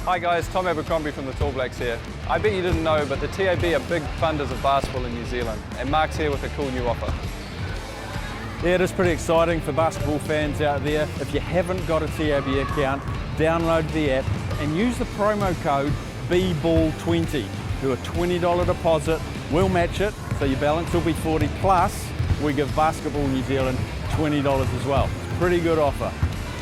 Hi guys, Tom Abercrombie from the Tall Blacks here. I bet you didn't know, but the TAB are big funders of basketball in New Zealand, and Mark's here with a cool new offer. Yeah, it is pretty exciting for basketball fans out there. If you haven't got a TAB account, download the app and use the promo code BBALL20. Do a $20 deposit, we'll match it, so your balance will be 40 plus we give Basketball New Zealand $20 as well. Pretty good offer.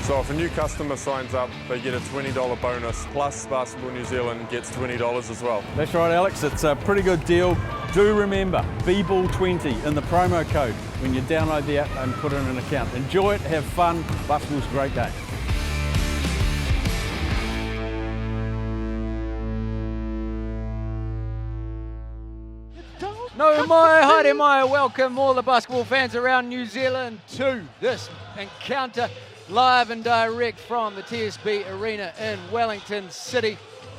So if a new customer signs up, they get a $20 bonus, plus Basketball New Zealand gets $20 as well. That's right, Alex, it's a pretty good deal. Do remember, BBALL20 in the promo code when you download the app and put in an account. Enjoy it, have fun, basketball's a great game. No mai, haere mai, welcome all the basketball fans around New Zealand to this encounter live and direct from the TSB Arena in Wellington City.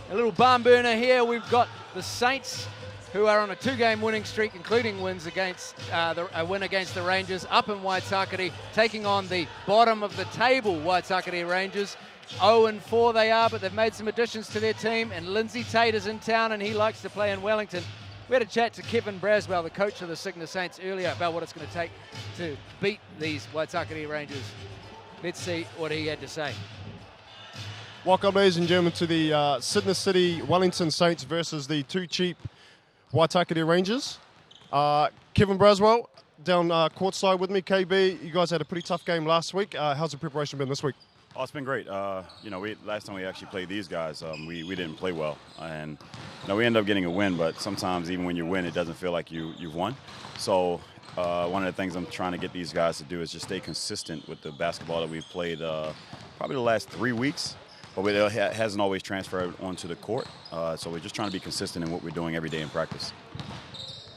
A little barn burner here, we've got the Saints who are on a 2-game winning streak, including wins against a win against the Rangers up in Waitakere, taking on the bottom of the table Waitakere Rangers. 0-4 they are, but they've made some additions to their team, and Lindsay Tate is in town and he likes to play in Wellington. We had a chat to Kevin Braswell, the coach of the Cygnet Saints, earlier about what it's going to take to beat these Waitakere Rangers. Let's see what he had to say. Welcome, ladies and gentlemen, to the Sydney City Wellington Saints versus the too cheap Waitakere Rangers. Kevin Braswell down courtside with me. KB, you guys had a pretty tough game last week. How's the preparation been this week? Oh, it's been great. Last time we actually played these guys, we didn't play well, and we ended up getting a win. But sometimes, even when you win, it doesn't feel like you've won. So one of the things I'm trying to get these guys to do is just stay consistent with the basketball that we've played probably the last 3 weeks, but it hasn't always transferred onto the court. So we're just trying to be consistent in what we're doing every day in practice.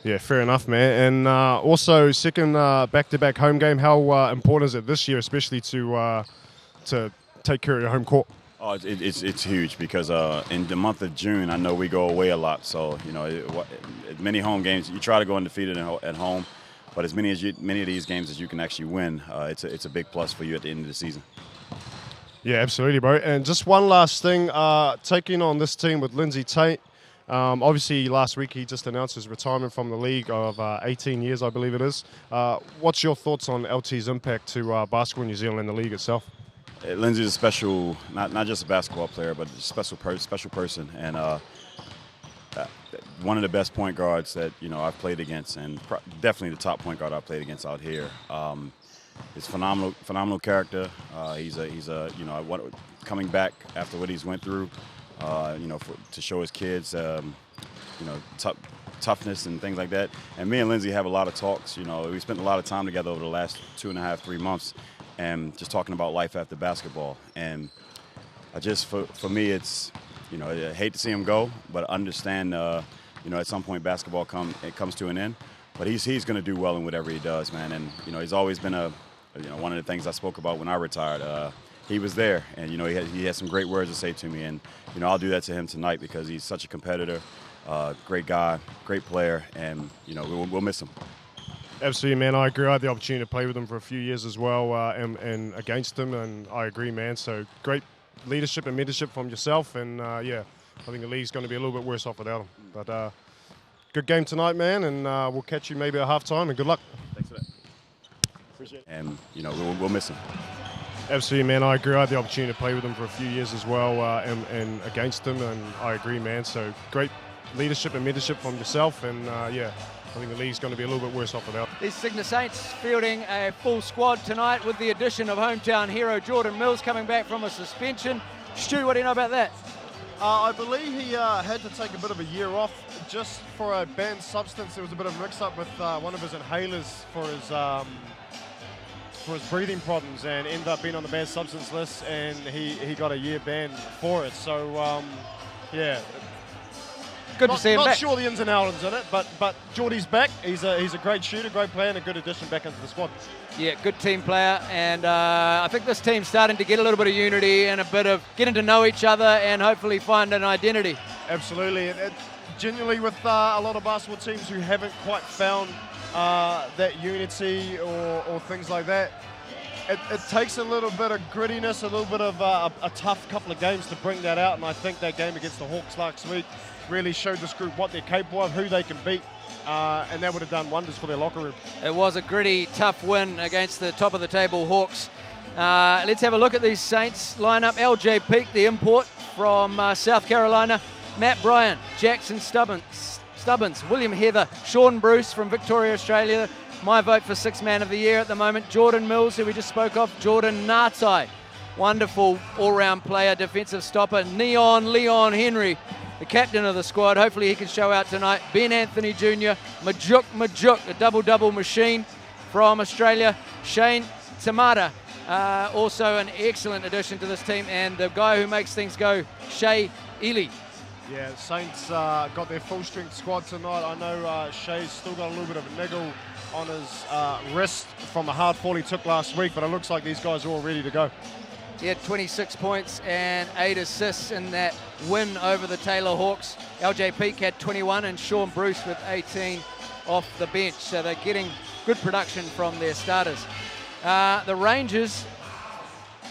Yeah, fair enough, man. And also, second back-to-back home game. How important is it this year, especially to take care of your home court? Oh, it's huge because in the month of June, I know we go away a lot. So many home games, you try to go undefeated at home, but as many of these games as you can actually win, it's a big plus for you at the end of the season. Yeah, absolutely, bro. And just one last thing, taking on this team with Lindsay Tate. Obviously, last week he just announced his retirement from the league of 18 years, I believe it is. What's your thoughts on LT's impact to basketball New Zealand and the league itself? Lindsay's a special, not just a basketball player, but a special person, and one of the best point guards that I've played against, and definitely the top point guard I've played against out here. He's phenomenal character. He's coming back after what he's went through, to show his kids, toughness and things like that. And me and Lindsay have a lot of talks. We spent a lot of time together over the last 2.5, 3 months. And just talking about life after basketball. And for me, it's, I hate to see him go, but understand, at some point basketball comes to an end. But he's going to do well in whatever he does, man. And, he's always been one of the things I spoke about when I retired. He was there, and, he had some great words to say to me. And, I'll do that to him tonight because he's such a competitor, great guy, great player, and, we'll miss him. Absolutely, man. I agree. I had the opportunity to play with him for a few years as well, and against him, and I agree, man. So great leadership and mentorship from yourself, and I think the league's going to be a little bit worse off without him. But good game tonight, man, and we'll catch you maybe at halftime, and good luck. Thanks for that. Appreciate it. And we'll miss him. Absolutely, man. I agree. I had the opportunity to play with him for a few years as well, and against him, and I agree, man. So great leadership and mentorship from yourself, and I think the league's going to be a little bit worse off without. These Cygnet Saints fielding a full squad tonight with the addition of hometown hero Jordan Mills coming back from a suspension. Stu, what do you know about that? I believe he had to take a bit of a year off just for a banned substance. There was a bit of a mix-up with one of his inhalers for his breathing problems, and ended up being on the banned substance list, and he got a year ban for it. So, yeah. Good to see him back. Not sure the ins and outs in it, but Geordie's back. He's a great shooter, great player, and a good addition back into the squad. Yeah, good team player, and I think this team's starting to get a little bit of unity and a bit of getting to know each other and hopefully find an identity. Absolutely, and genuinely with a lot of basketball teams who haven't quite found that unity or things like that, it takes a little bit of grittiness, a little bit of a tough couple of games to bring that out, and I think that game against the Hawks last week really showed this group what they're capable of, who they can beat, and that would have done wonders for their locker room. It was a gritty, tough win against the top of the table Hawks. Let's have a look at these Saints lineup. LJ Peak, the import from South Carolina. Matt Bryan, Jackson Stubbins, William Heather, Sean Bruce from Victoria, Australia. My vote for Sixth Man of the Year at the moment. Jordan Mills, who we just spoke of. Jordan Ngatai, wonderful all-round player, defensive stopper. Leon Henry, the captain of the squad. Hopefully he can show out tonight. Ben Anthony Jr., Majuk, a double-double machine from Australia. Shane Tamata, also an excellent addition to this team. And the guy who makes things go, Shea Ely. Yeah, Saints got their full-strength squad tonight. I know Shea's still got a little bit of a niggle on his wrist from the hard fall he took last week, but it looks like these guys are all ready to go. He had 26 points and 8 assists in that win over the Taylor Hawks. LJ Peak had 21 and Sean Bruce with 18 off the bench. So they're getting good production from their starters. The Rangers,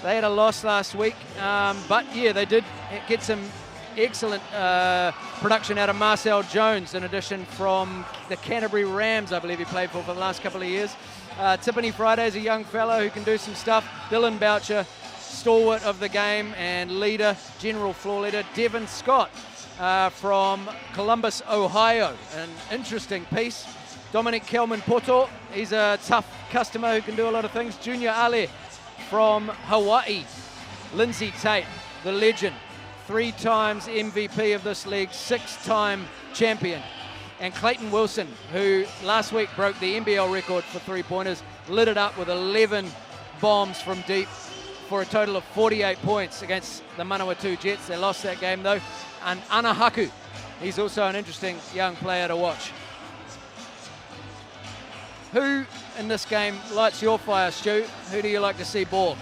they had a loss last week, but yeah, they did get some excellent production out of Marcel Jones, in addition from the Canterbury Rams, I believe he played for the last couple of years. Tiffany Friday is a young fellow who can do some stuff. Dylan Boucher, stalwart of the game and leader, general floor leader. Devin Scott from Columbus, Ohio, an interesting piece. Dominic Kelman-Poto, he's a tough customer who can do a lot of things. Junior Ale from Hawaii. Lindsay Tate, the legend, 3 times MVP of this league, 6-time champion. And Clayton Wilson, who last week broke the NBL record for three-pointers, lit it up with 11 bombs from deep for a total of 48 points against the Manawatu Jets. They lost that game though. And Anahaku, he's also an interesting young player to watch. Who in this game lights your fire, Stu? Who do you like to see ball?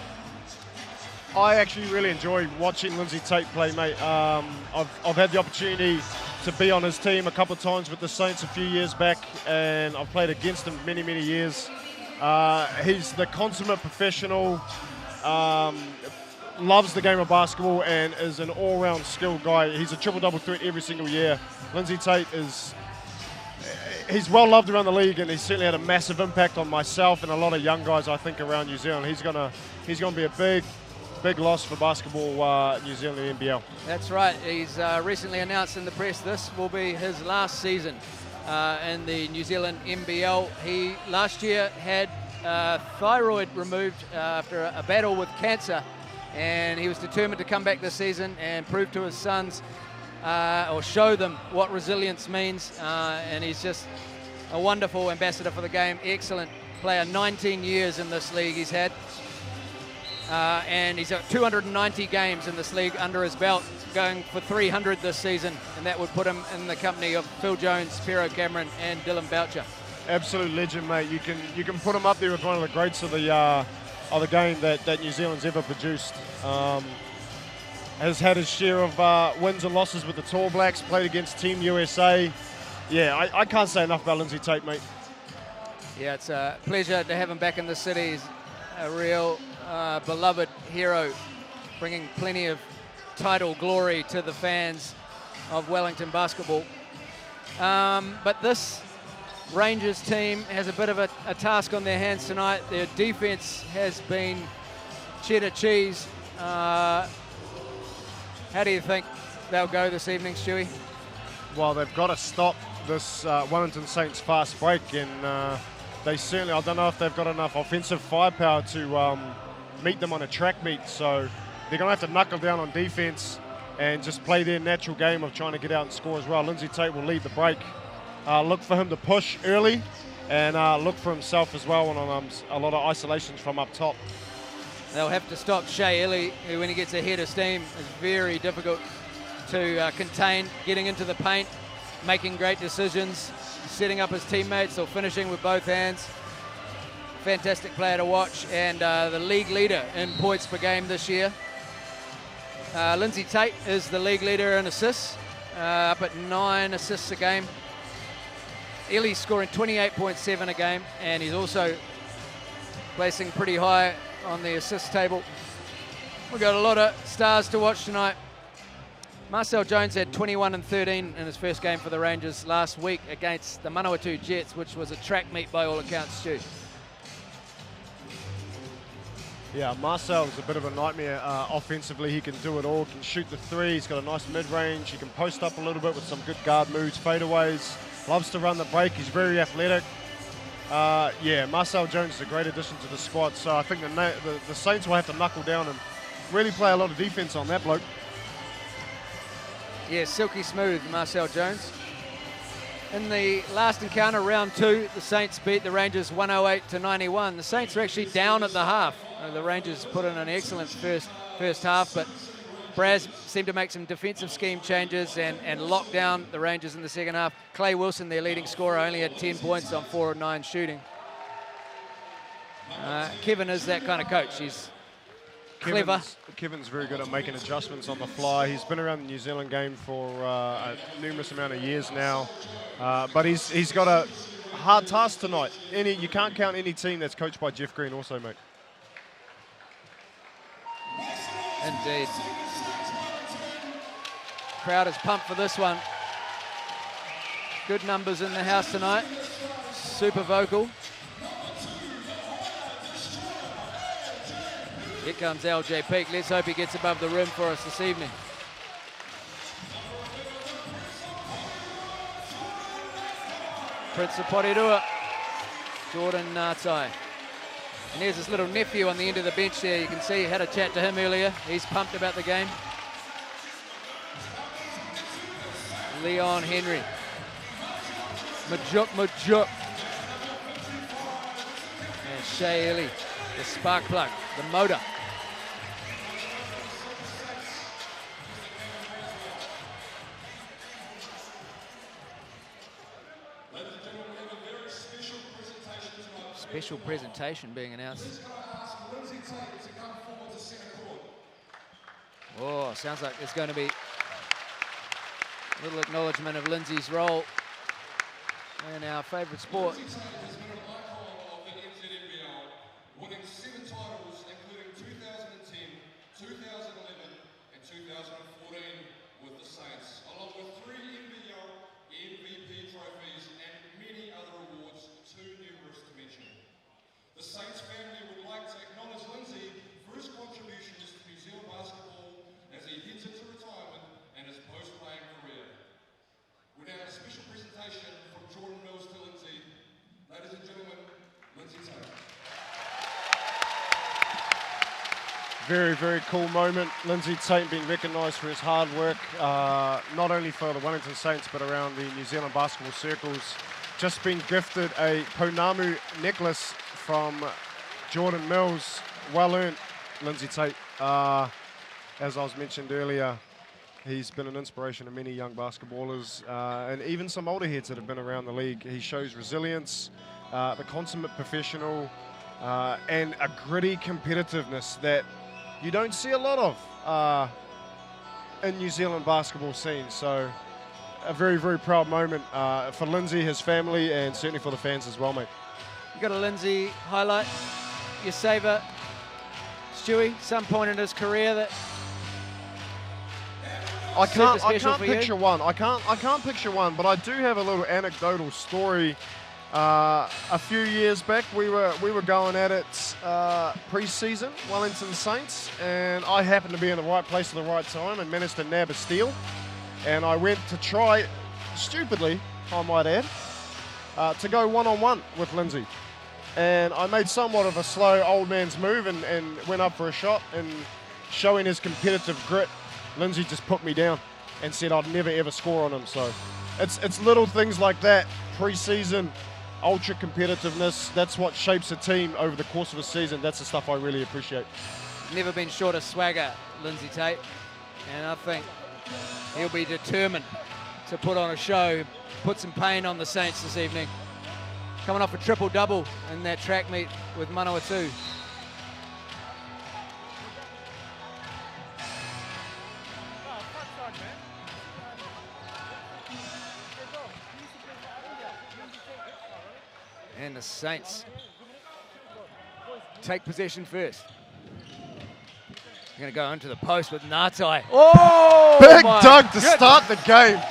I actually really enjoy watching Lindsay Tate play, mate. I've had the opportunity to be on his team a couple of times with the Saints a few years back, and I've played against him many years. He's the consummate professional, loves the game of basketball, and is an all-round skilled guy. He's a triple-double threat every single year. Lindsay Tate he's well loved around the league, and he's certainly had a massive impact on myself and a lot of young guys, I think, around New Zealand. He's gonna be a big loss for basketball New Zealand in the NBL. That's right. He's recently announced in the press this will be his last season in the New Zealand NBL. He last year had thyroid removed after a battle with cancer, and he was determined to come back this season and prove to his sons or show them what resilience means, and he's just a wonderful ambassador for the game. Excellent player. 19 years in this league he's had. And he's got 290 games in this league under his belt, going for 300 this season, and that would put him in the company of Phil Jones, Pero Cameron, and Dylan Boucher. Absolute legend, mate. You can put him up there with one of the greats of the game that New Zealand's ever produced. Has had his share of wins and losses with the Tall Blacks. Played against Team USA. Yeah, I can't say enough about Lindsay Tate, mate. Yeah, it's a pleasure to have him back in the city. He's a real beloved hero, bringing plenty of title glory to the fans of Wellington basketball. But this Rangers team has a bit of a task on their hands tonight. Their defense has been cheddar cheese. How do you think they'll go this evening, Stewie? Well, they've got to stop this Wellington Saints fast break, and they certainly, I don't know if they've got enough offensive firepower to meet them on a track meet, so they're going to have to knuckle down on defense and just play their natural game of trying to get out and score as well. Lindsay Tate will lead the break. Look for him to push early, and look for himself as well on a lot of isolations from up top. They'll have to stop Shea Ely, who when he gets a head of steam is very difficult to contain, getting into the paint, making great decisions, setting up his teammates or finishing with both hands. Fantastic player to watch, and the league leader in points per game this year. Lindsay Tate is the league leader in assists, up at 9 assists a game. Ely's scoring 28.7 a game, and he's also placing pretty high on the assist table. We've got a lot of stars to watch tonight. Marcel Jones had 21 and 13 in his first game for the Rangers last week against the Manawatu Jets, which was a track meet by all accounts, Stu. Yeah, Marcel is a bit of a nightmare offensively. He can do it all, can shoot the three, he's got a nice mid-range, he can post up a little bit with some good guard moves, fadeaways, loves to run the break, he's very athletic. Yeah, Marcel Jones is a great addition to the squad, so I think the Saints will have to knuckle down and really play a lot of defense on that bloke. Yeah, silky smooth, Marcel Jones. In the last encounter, round 2, the Saints beat the Rangers 108-91. The Saints are actually down at the half. The Rangers put in an excellent first half, but Braz seemed to make some defensive scheme changes and lock down the Rangers in the second half. Clay Wilson, their leading scorer, only had 10 points on 4 of 9 shooting. Kevin is that kind of coach. He's clever. Kevin's very good at making adjustments on the fly. He's been around the New Zealand game for a numerous amount of years now, but he's got a hard task tonight. You can't count any team that's coached by Jeff Green also, mate. Indeed. Crowd is pumped for this one. Good numbers in the house tonight. Super vocal. Here comes LJ Peak. Let's hope he gets above the rim for us this evening. Prince of Porirua, Jordan Ngatai. And there's his little nephew on the end of the bench there. You can see, had a chat to him earlier. He's pumped about the game. Leon Henry. Majuk. And Shea Ellie, the spark plug, the motor. Special presentation being announced. Oh, sounds like there's going to be a little acknowledgement of Lindsay's role in our favourite sport. Winning 7 titles, including 2010, 2011, and 2014 with the Saints, along with 3 NBL MVP trophies and many other awards too numerous to mention. The Saints family would like to acknowledge Lindsay for his contributions to New Zealand basketball as he heads into retirement and his post-playing career. We now have a special presentation from Jordan Mills to Lindsay. Ladies and gentlemen, Lindsay Tate. Very, very cool moment. Lindsay Tate being recognised for his hard work, not only for the Wellington Saints, but around the New Zealand basketball circles. Just been gifted a Pounamu necklace from Jordan Mills. Well earned, Lindsay Tate. As I was mentioned earlier, he's been an inspiration to many young basketballers and even some older heads that have been around the league. He shows resilience, the consummate professional, and a gritty competitiveness that you don't see a lot of in New Zealand basketball scene. So a very, very proud moment for Lindsay, his family, and certainly for the fans as well, mate. You got a Lindsay highlight, you savour, Stewie, some point in his career that I can't picture one. I can't picture one, but I do have a little anecdotal story. A few years back, we were going at it pre-season, Wellington Saints, and I happened to be in the right place at the right time and managed to nab a steal. And I went to try, stupidly, I might add, to go one-on-one with Lindsay. And I made somewhat of a slow old man's move and went up for a shot, and showing his competitive grit, Lindsay just put me down and said I'd never ever score on him. So it's little things like that, pre-season, ultra competitiveness, that's what shapes a team over the course of a season. That's the stuff I really appreciate. never been short of swagger, Lindsay Tate, and I think he'll be determined to put on a show, put some pain on the Saints this evening. Coming off a triple-double in that track meet with Manawatu. And the Saints take possession first. Going to go into the post with Ngatai. Oh! Big my dunk to goodness. start the game.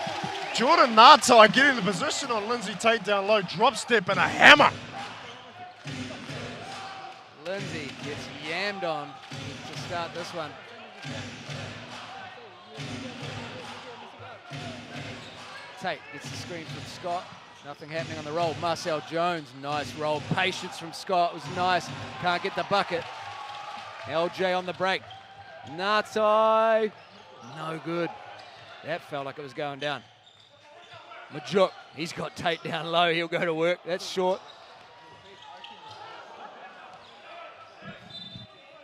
Jordan Ngatai getting the position on Lindsay Tate down low, drop step and a hammer. Lindsay gets yammed on to start this one. Tate gets the screen from Scott. Nothing happening on the roll. Marcel Jones, nice roll. Patience from Scott was nice. Can't get the bucket. LJ on the break. Ngatai, no good. That felt like it was going down. Majuk, he's got Tate down low. He'll go to work. That's short.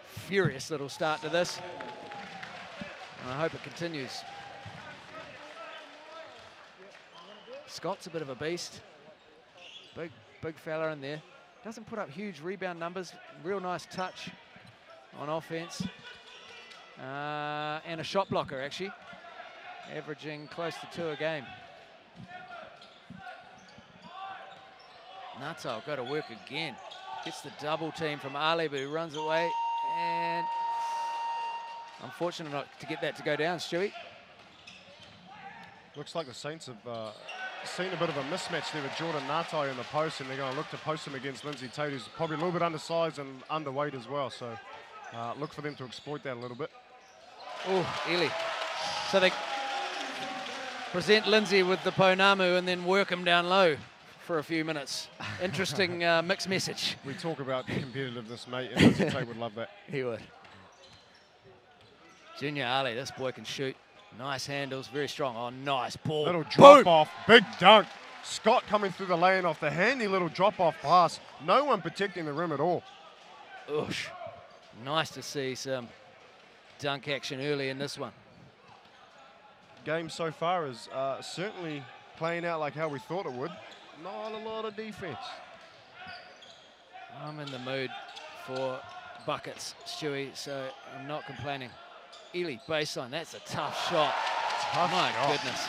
Furious little start to this. And I hope it continues. Scott's a bit of a beast. Big fella in there. Doesn't put up huge rebound numbers. Real nice touch on offense. And a shot blocker, actually. Averaging close to 2 a game. Ngatai will go to work again. Gets the double team from Ali, but he runs away. And unfortunate not to get that to go down, Stewie. Looks like the Saints have seen a bit of a mismatch there with Jordan Ngatai in the post, and they're going to look to post him against Lindsay Tate, who's probably a little bit undersized and underweight as well. So look for them to exploit that a little bit. Oh, Ely. So they present Lindsay with the Pounamu and then work him down low for a few minutes. Interesting mixed message. We talk about competitiveness, mate, and Lindsay Tate would love that. He would. Junior Ali, this boy can shoot. Nice handles, very strong. Oh, nice ball. Little drop Boom. off, big dunk. Scott coming through the lane off the handy little drop off pass. No one protecting the rim at all. Oosh. Nice to see some dunk action early in this one. Game so far is certainly playing out like how we thought it would. Not a lot of defense. I'm in the mood for buckets, Stewie, so I'm not complaining. Ely, baseline, that's a tough shot. My goodness.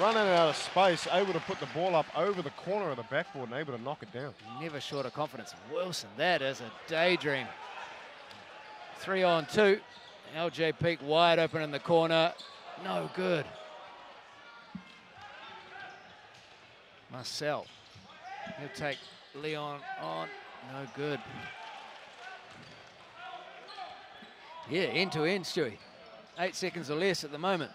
Running out of space, able to put the ball up over the corner of the backboard and able to knock it down. Never short of confidence. Wilson, that is a daydream. 3 on 2. LJ Peak wide open in the corner. No good. Marcel. He'll take Leon on. No good. Yeah, end to end, Stewie. 8 seconds or less at the moment.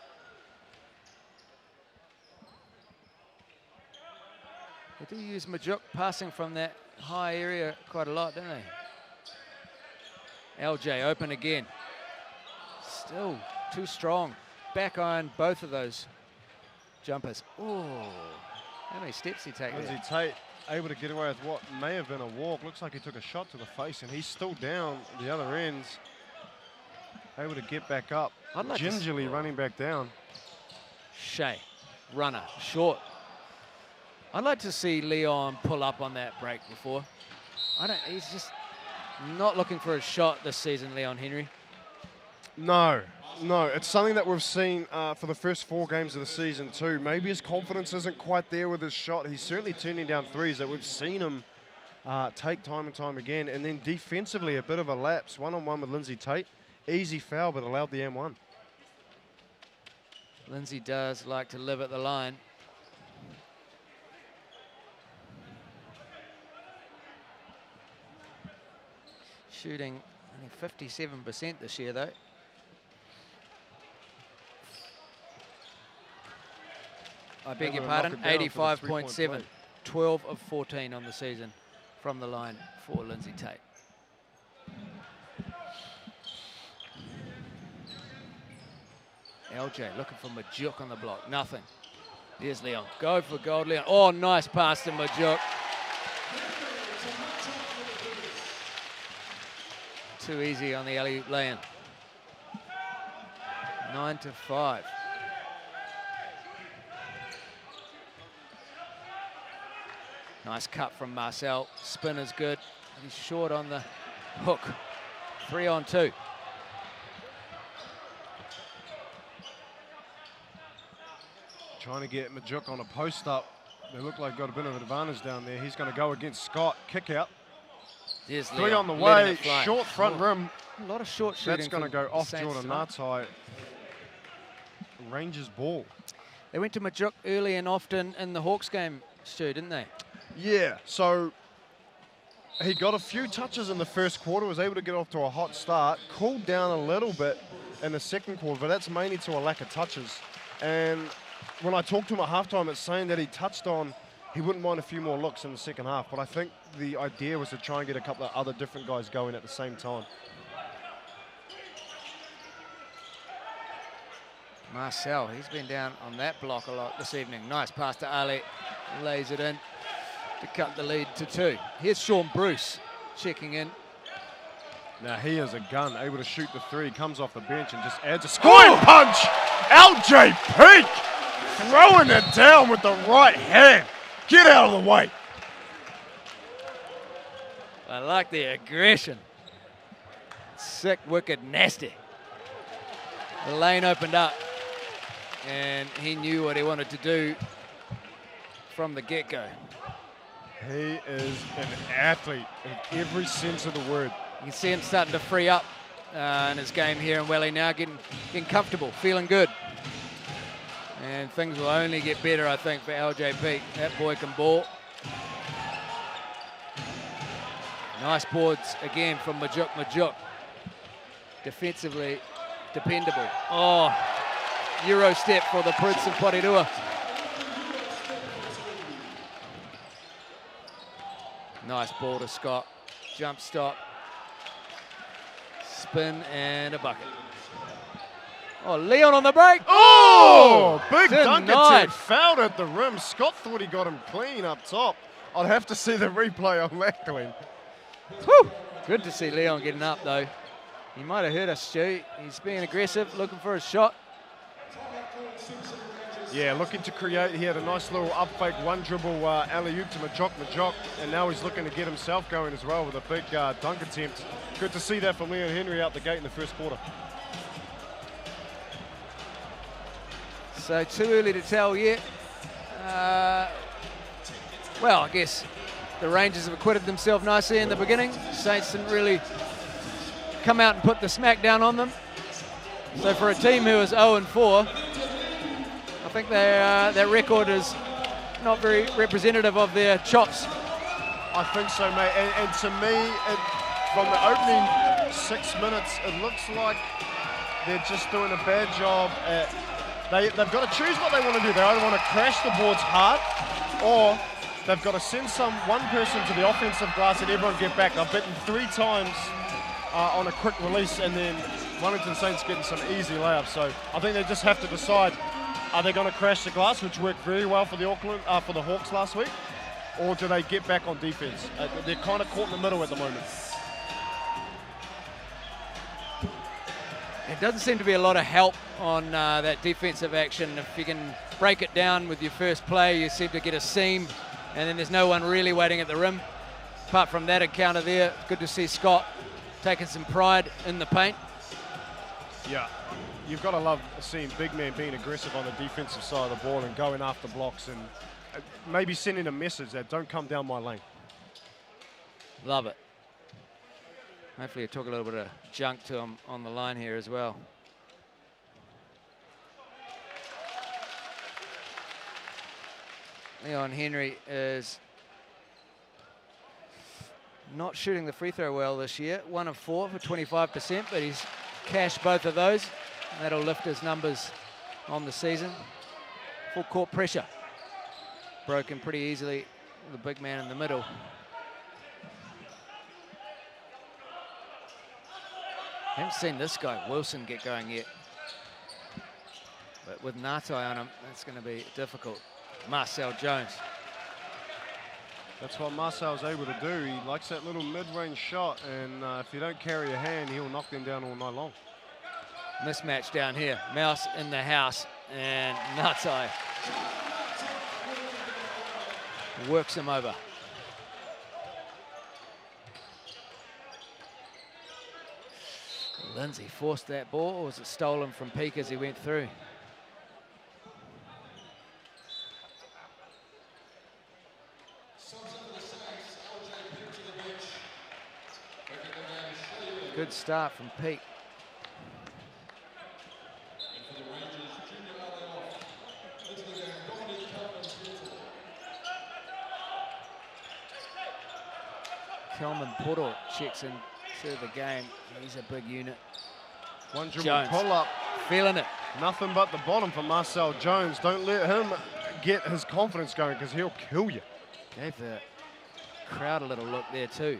They do use Majuk passing from that high area quite a lot, don't they? LJ open again. Still too strong. Back iron both of those jumpers. Oh, how many steps he take Lindsay there? Tate able to get away with what may have been a walk. Looks like he took a shot to the face, and he's still down the other ends. Able to get back up. I'd like to Gingerly running back down. Shea, runner, short. I'd like to see Leon pull up on that break before. He's just not looking for a shot this season, Leon Henry. No, it's something that we've seen for the first 4 games of the season too. Maybe his confidence isn't quite there with his shot. He's certainly turning down threes that we've seen him take time and time again. And then defensively, a bit of a lapse. 1-on-1 with Lindsay Tate. Easy foul, but allowed the M1. Lindsay does like to live at the line. Shooting only 57% this year, though. I beg your Able to knock pardon, it down for the three-point 85.7. play. 12 of 14 on the season from the line for Lindsay Tate. LJ looking for Majuk on the block. Nothing. There's Leon. Go for gold, Leon. Oh, nice pass to Majuk. Too easy on the alley lay-in. 9-5. Nice cut from Marcel. Spin is good. He's short on the hook. 3 on 2. Trying to get Majuk on a post up. They look like got a bit of an advantage down there. He's going to go against Scott. Kick out. Here's Three Leon on the letting way, it fly. short front Oh, rim. A lot of short shooting. That's going to from go off Saints Jordan tonight. Ngatai. Rangers ball. They went to Majuk early and often in the Hawks game, Stu, didn't they? Yeah, so he got a few touches in the first quarter, was able to get off to a hot start, cooled down a little bit in the second quarter, but that's mainly to a lack of touches. And when I talked to him at halftime, it's saying that he touched on he wouldn't mind a few more looks in the second half, but I think the idea was to try and get a couple of other different guys going at the same time. Marcel, he's been down on that block a lot this evening. Nice pass to Ali, lays it in to cut the lead to 2. Here's Sean Bruce checking in. Now he is a gun, able to shoot the 3, comes off the bench and just adds a scoring punch. LJ Peak throwing it down with the right hand. Get out of the way. I like the aggression. Sick, wicked, nasty. The lane opened up and he knew what he wanted to do from the get-go. He is an athlete in every sense of the word. You can see him starting to free up in his game here in Welly now, getting comfortable, feeling good. And things will only get better, I think, for LJ Peak. That boy can ball. Nice boards again from Majuk. Defensively dependable. Oh, Euro step for the Prince of Porirua. Nice ball to Scott. Jump stop. Spin and a bucket. Oh, Leon on the break. Oh, big dunk denied. attempt. Fouled at the rim. Scott thought he got him clean up top. I'd have to see the replay on that, Glenn. Whew. Good to see Leon getting up, though. He might have hurt us, Stu. He's being aggressive, looking for a shot. Yeah, looking to create. He had a nice little up fake, one dribble alley-oop to Majuk, and now he's looking to get himself going as well with a big dunk attempt. Good to see that from Leon Henry out the gate in the first quarter. So too early to tell yet. Well, I guess the Rangers have acquitted themselves nicely in the beginning. Saints didn't really come out and put the smack down on them. So for a team who is 0-4, I think their record is not very representative of their chops. I think so, mate. And to me, from the opening 6 minutes, it looks like they're just doing a bad job at... They've got to choose what they want to do. They either want to crash the boards hard, or they've got to send one person to the offensive glass and everyone get back. I've bitten 3 times on a quick release, and then Wellington Saints getting some easy layups. So I think they just have to decide, are they going to crash the glass, which worked very well for the Hawks last week, or do they get back on defense? They're kind of caught in the middle at the moment. It doesn't seem to be a lot of help on that defensive action. If you can break it down with your first play, you seem to get a seam, and then there's no one really waiting at the rim. Apart from that encounter there, good to see Scott taking some pride in the paint. Yeah, you've got to love seeing big men being aggressive on the defensive side of the ball and going after blocks and maybe sending a message that don't come down my lane. Love it. Hopefully you took a little bit of junk to him on the line here as well. Leon Henry is not shooting the free throw well this year. 1 of 4 for 25%, but he's cashed both of those. That'll lift his numbers on the season. Full court pressure. Broken pretty easily, the big man in the middle. Haven't seen this guy, Wilson, get going yet. But with Ngatai on him, that's going to be difficult. Marcel Jones. That's what Marcel's able to do. He likes that little mid-range shot, and if you don't carry a hand, he'll knock them down all night long. Mismatch down here. Mouse in the house, and Ngatai works him over. Lindsay forced that ball, or was it stolen from Peak as he went through? Good start from Pete. Kelman Poro checks into the game. He's a big unit. One dribble Jones. pull up. Feeling it. Nothing but the bottom for Marcel Jones. Don't let him get his confidence going because he'll kill you. Gave the crowd a little look there too.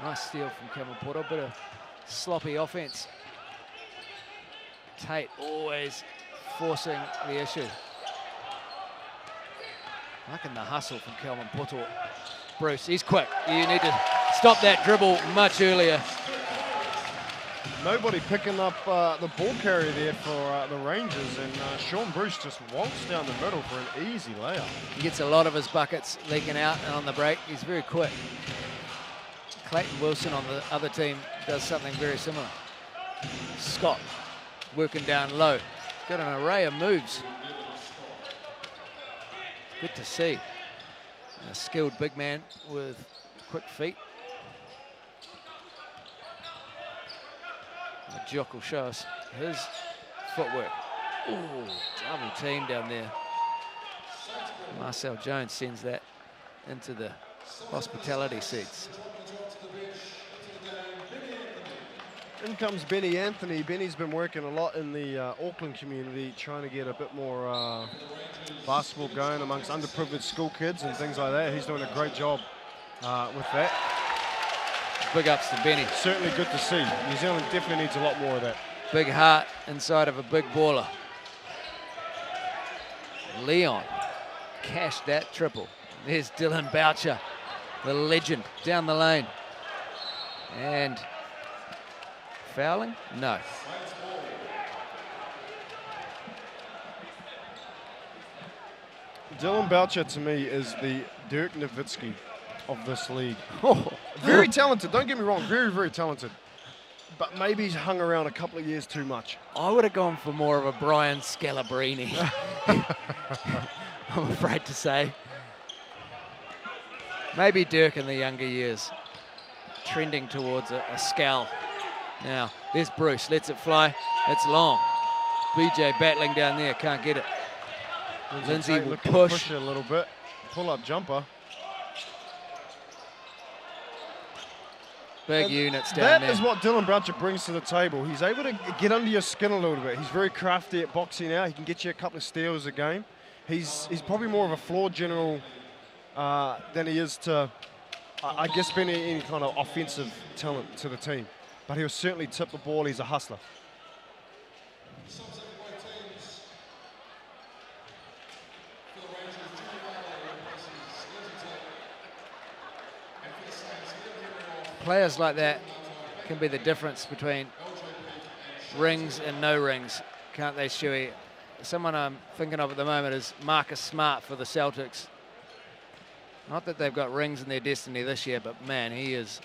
Nice steal from Kelman Poro. Bit of sloppy offense. Tate always forcing the issue. Liking the hustle from Kelman Poro. Bruce, he's quick. You need to stop that dribble much earlier. Nobody picking up the ball carrier there for the Rangers, and Sean Bruce just walks down the middle for an easy layup. He gets a lot of his buckets leaking out, and on the break, he's very quick. Clayton Wilson on the other team does something very similar. Scott working down low. Got an array of moves. Good to see. A skilled big man with quick feet. Jock will show us his footwork. Ooh, double team down there. Marcel Jones sends that into the hospitality seats. In comes Benny Anthony. Benny's been working a lot in the Auckland community, trying to get a bit more basketball going amongst underprivileged school kids and things like that. He's doing a great job with that. Big ups to Benny. Certainly good to see. New Zealand definitely needs a lot more of that. Big heart inside of a big baller. Leon cashed that triple. There's Dylan Boucher, the legend, down the lane. And fouling? No. Dylan Boucher, to me, is the Dirk Nowitzki of this league. Very talented, don't get me wrong, very, very talented. But maybe he's hung around a couple of years too much. I would have gone for more of a Brian Scalabrine, I'm afraid to say. Maybe Dirk in the younger years, trending towards a Scal. Now, there's Bruce, lets it fly, it's long. BJ battling down there, can't get it. Lindsay will push it a little bit, pull-up jumper. Big units down there. That is what Dylan Boucher brings to the table. He's able to get under your skin a little bit. He's very crafty at boxing out. He can get you a couple of steals a game. He's probably more of a floor general than he is to, I guess, being any kind of offensive talent to the team. But he'll certainly tip the ball. He's a hustler. Players like that can be the difference between rings and no rings, can't they, Shuey? Someone I'm thinking of at the moment is Marcus Smart for the Celtics. Not that they've got rings in their destiny this year, but man, he is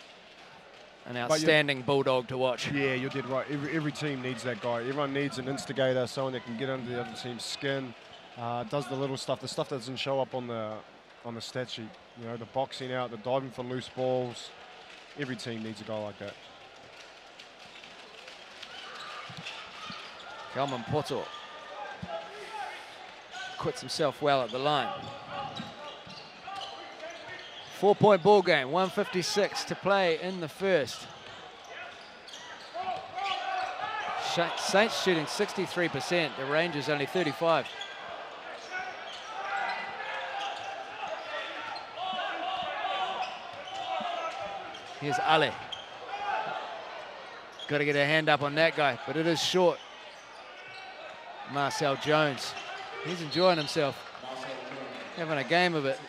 an outstanding bulldog to watch. Yeah, you're dead right. Every team needs that guy. Everyone needs an instigator, someone that can get under the other team's skin, does the little stuff, the stuff that doesn't show up on the stat sheet. You know, the boxing out, the diving for loose balls. Every team needs a guy like that. Kelman Poro quits himself well at the line. 4-point ball game, 1:56 to play in the first. Saints shooting 63%, the Rangers only 35%. Here's Ale. Got to get a hand up on that guy, but it is short. Marcel Jones, he's enjoying himself, having a game of it.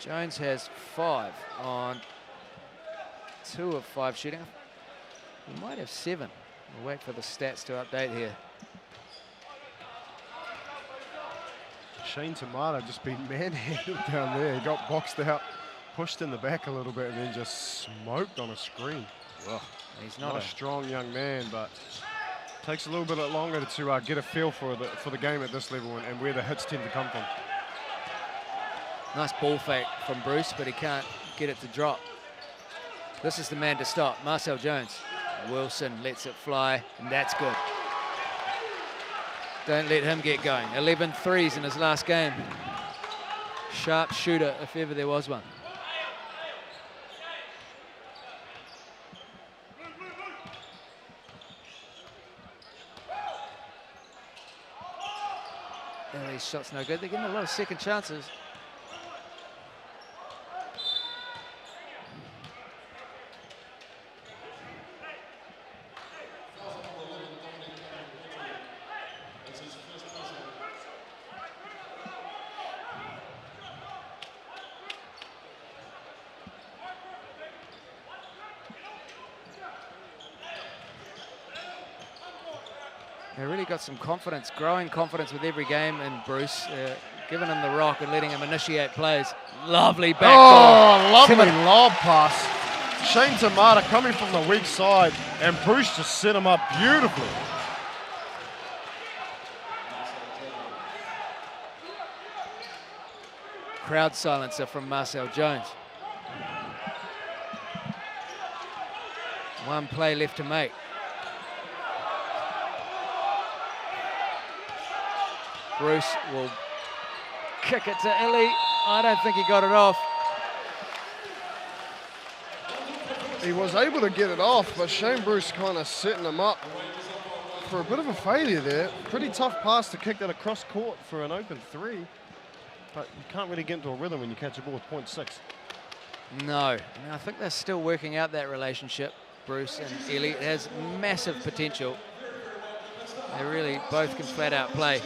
Jones has 5 on 2 of 5 shooting. He might have 7. We'll wait for the stats to update here. Shane Tamata just been manhandled down there. He got boxed out, pushed in the back a little bit, and then just smoked on a screen. Well, he's not a strong young man, but takes a little bit longer to get a feel for the game at this level and where the hits tend to come from. Nice ball fake from Bruce, but he can't get it to drop. This is the man to stop, Marcel Jones. Wilson lets it fly, and that's good. Don't let him get going. 11 threes in his last game. Sharp shooter, if ever there was one. Oh, these shots no good. They're getting a lot of second chances. They really got some confidence, growing confidence with every game, and Bruce giving him the rock and letting him initiate plays. Lovely back Oh, lovely lob pass. Shane Tamata coming from the weak side, and Bruce just set him up beautifully. Crowd silencer from Marcel Jones. One play left to make. Bruce will kick it to Illy. I don't think he got it off. He was able to get it off, but Shane Bruce kind of setting him up for a bit of a failure there. Pretty tough pass to kick that across court for an open three, but you can't really get into a rhythm when you catch a ball with 0.6. No, I think they're still working out that relationship, Bruce and Illy. It has massive potential. They really both can flat out play.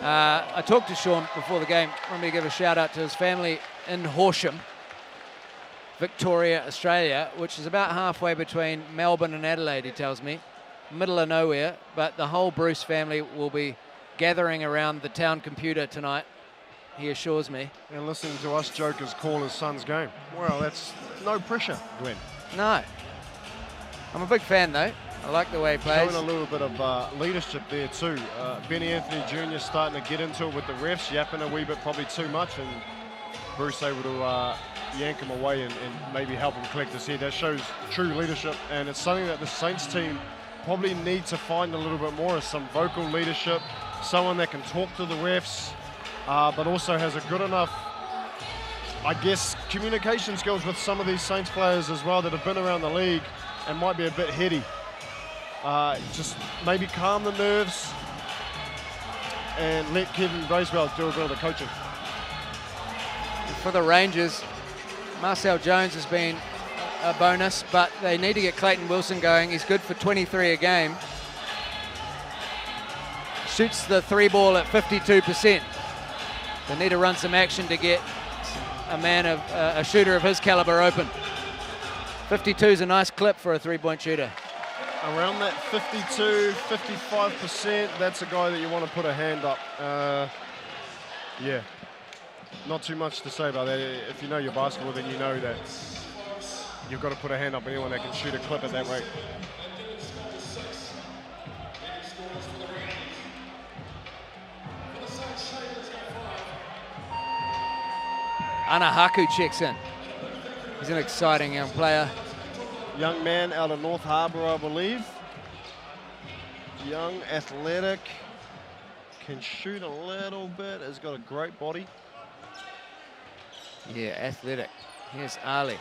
I talked to Sean before the game. I want me to give a shout out to his family in Horsham, Victoria, Australia, which is about halfway between Melbourne and Adelaide, he tells me. Middle of nowhere, but the whole Bruce family will be gathering around the town computer tonight, he assures me. And listening to us jokers call his son's game. Well, that's no pressure, Glenn. No. I'm a big fan, though. I like the way he plays. Showing a little bit of leadership there too. Benny Anthony Jr. starting to get into it with the refs, yapping a wee bit, probably too much, and Bruce able to yank him away and maybe help him collect his head. That shows true leadership, and it's something that the Saints team probably need to find a little bit more, is some vocal leadership, someone that can talk to the refs, but also has a good enough, I guess, communication skills with some of these Saints players as well that have been around the league and might be a bit heady. Just maybe calm the nerves and let Kevin Bracewell do a bit of the coaching. For the Rangers, Marcel Jones has been a bonus, but they need to get Clayton Wilson going. He's good for 23 a game. Shoots the three ball at 52%. They need to run some action to get a shooter of his caliber open. 52 is a nice clip for a three-point shooter. Around that 52, 55%, that's a guy that you want to put a hand up. Yeah, not too much to say about that. If you know your basketball, then you know that you've got to put a hand up anyone that can shoot a clip at that rate. Anahaku checks in. He's an exciting young player. Young man out of North Harbour, I believe. Young, athletic, can shoot a little bit, has got a great body. Yeah, athletic. Here's Ali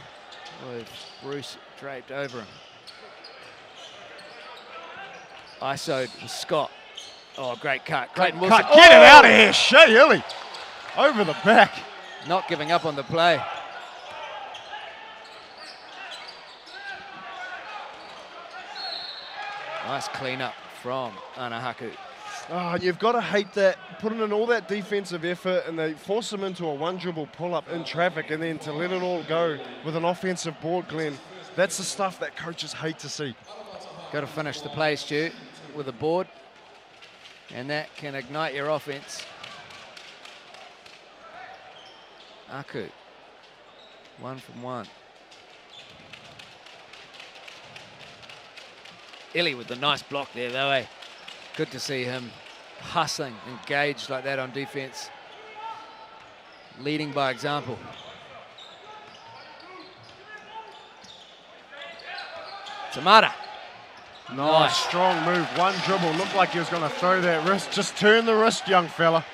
with Bruce draped over him. ISO'd with Scott. Oh, great cut. Clayton Wilson. Cut. Get it out of here, Shea Illy. Over the back. Not giving up on the play. Nice cleanup from Anahaku. Oh, you've got to hate that, putting in all that defensive effort, and they force them into a one dribble pull-up in traffic, and then to let it all go with an offensive board, Glenn. That's the stuff that coaches hate to see. Got to finish the play, Stu, with a board, and that can ignite your offense. Aku, 1 from 1. Illy with the nice block there, though, eh? Good to see him hustling, engaged like that on defense. leading by example. Tamata. Nice, strong move. One dribble. Looked like he was going to throw that wrist. Just turn the wrist, young fella.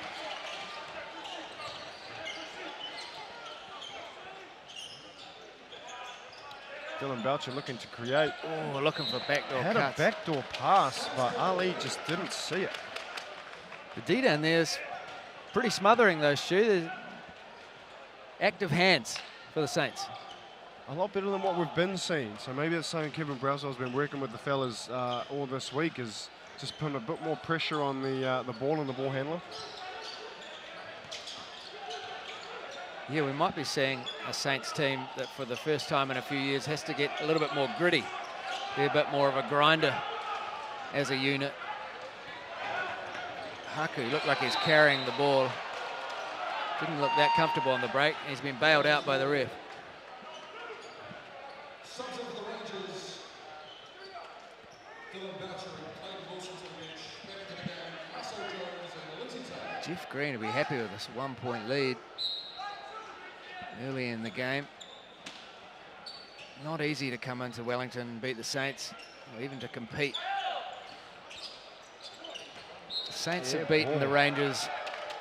Dylan Belcher looking to create. Oh, looking for backdoor Had cuts. a backdoor pass, but Ali just didn't see it. The D down there is pretty smothering those shoes. Active hands for the Saints. A lot better than what we've been seeing. So maybe it's something Kevin Browsell's been working with the fellas all this week, is just putting a bit more pressure on the ball and the ball handler. Yeah, we might be seeing a Saints team that for the first time in a few years has to get a little bit more gritty. Be a bit more of a grinder as a unit. Haku looked like he's carrying the ball. Didn't look that comfortable on the break. He's been bailed out by the ref. Subs of the Rangers, Dylan Belcher and Clayton Wilson to the bench. Back in the game, Marcel Jones and Lindsay Taylor. Jeff Green will be happy with this 1-point lead early in the game. Not easy to come into Wellington and beat the Saints, or even to compete. The Saints have beaten the Rangers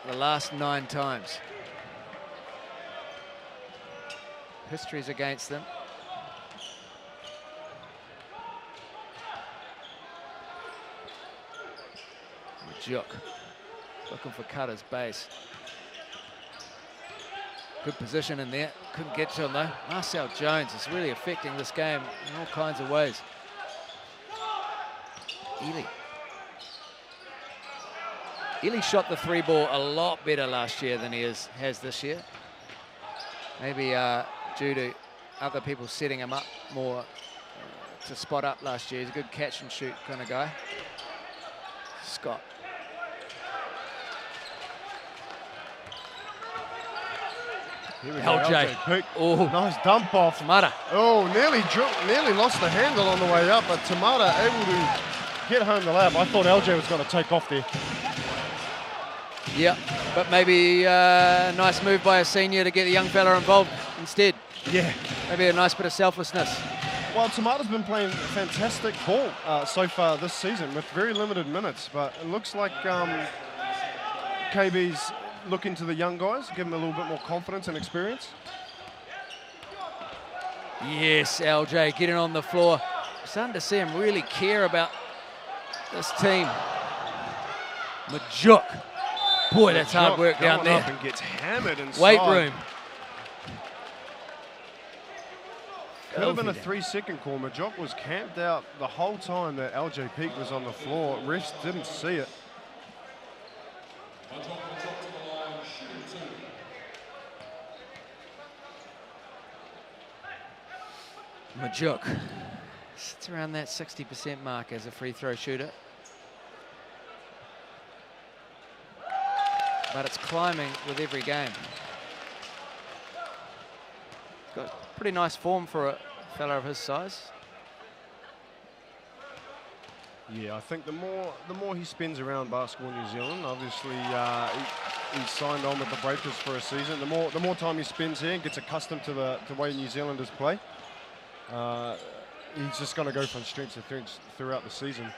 the last 9 times. History's against them. Majuk looking for Cutter's base. Good position in there. Couldn't get to him though. Marcel Jones is really affecting this game in all kinds of ways. Ely shot the 3 ball a lot better last year than he has this year. Maybe due to other people setting him up more to spot up last year. He's a good catch and shoot kind of guy. Scott. Here we LJ. Peak. Oh, Nice dump off. Tamata. Oh, nearly lost the handle on the way up, but Tamata able to get home the lap. I thought LJ was going to take off there. Yeah, but maybe a nice move by a senior to get the young fella involved instead. Yeah. Maybe a nice bit of selflessness. Well, Tamata's been playing fantastic ball so far this season with very limited minutes, but it looks like KB's looking to the young guys, give them a little bit more confidence and experience. Yes, LJ getting on the floor. Starting to see him really care about this team. Majuk. Boy, that's hard work down there. Up and gets hammered inside. Weight room. Could have been a 3-second call. Majuk was camped out the whole time that LJ Peak was on the floor. Refs didn't see it. Majuk sits around that 60% mark as a free throw shooter. But it's climbing with every game. Got pretty nice form for a fella of his size. Yeah, I think the more he spends around Basketball New Zealand, obviously he signed on with the Breakers for a season. The more time he spends here and gets accustomed to the way New Zealanders play, he's just going to go from strength to strength throughout the season.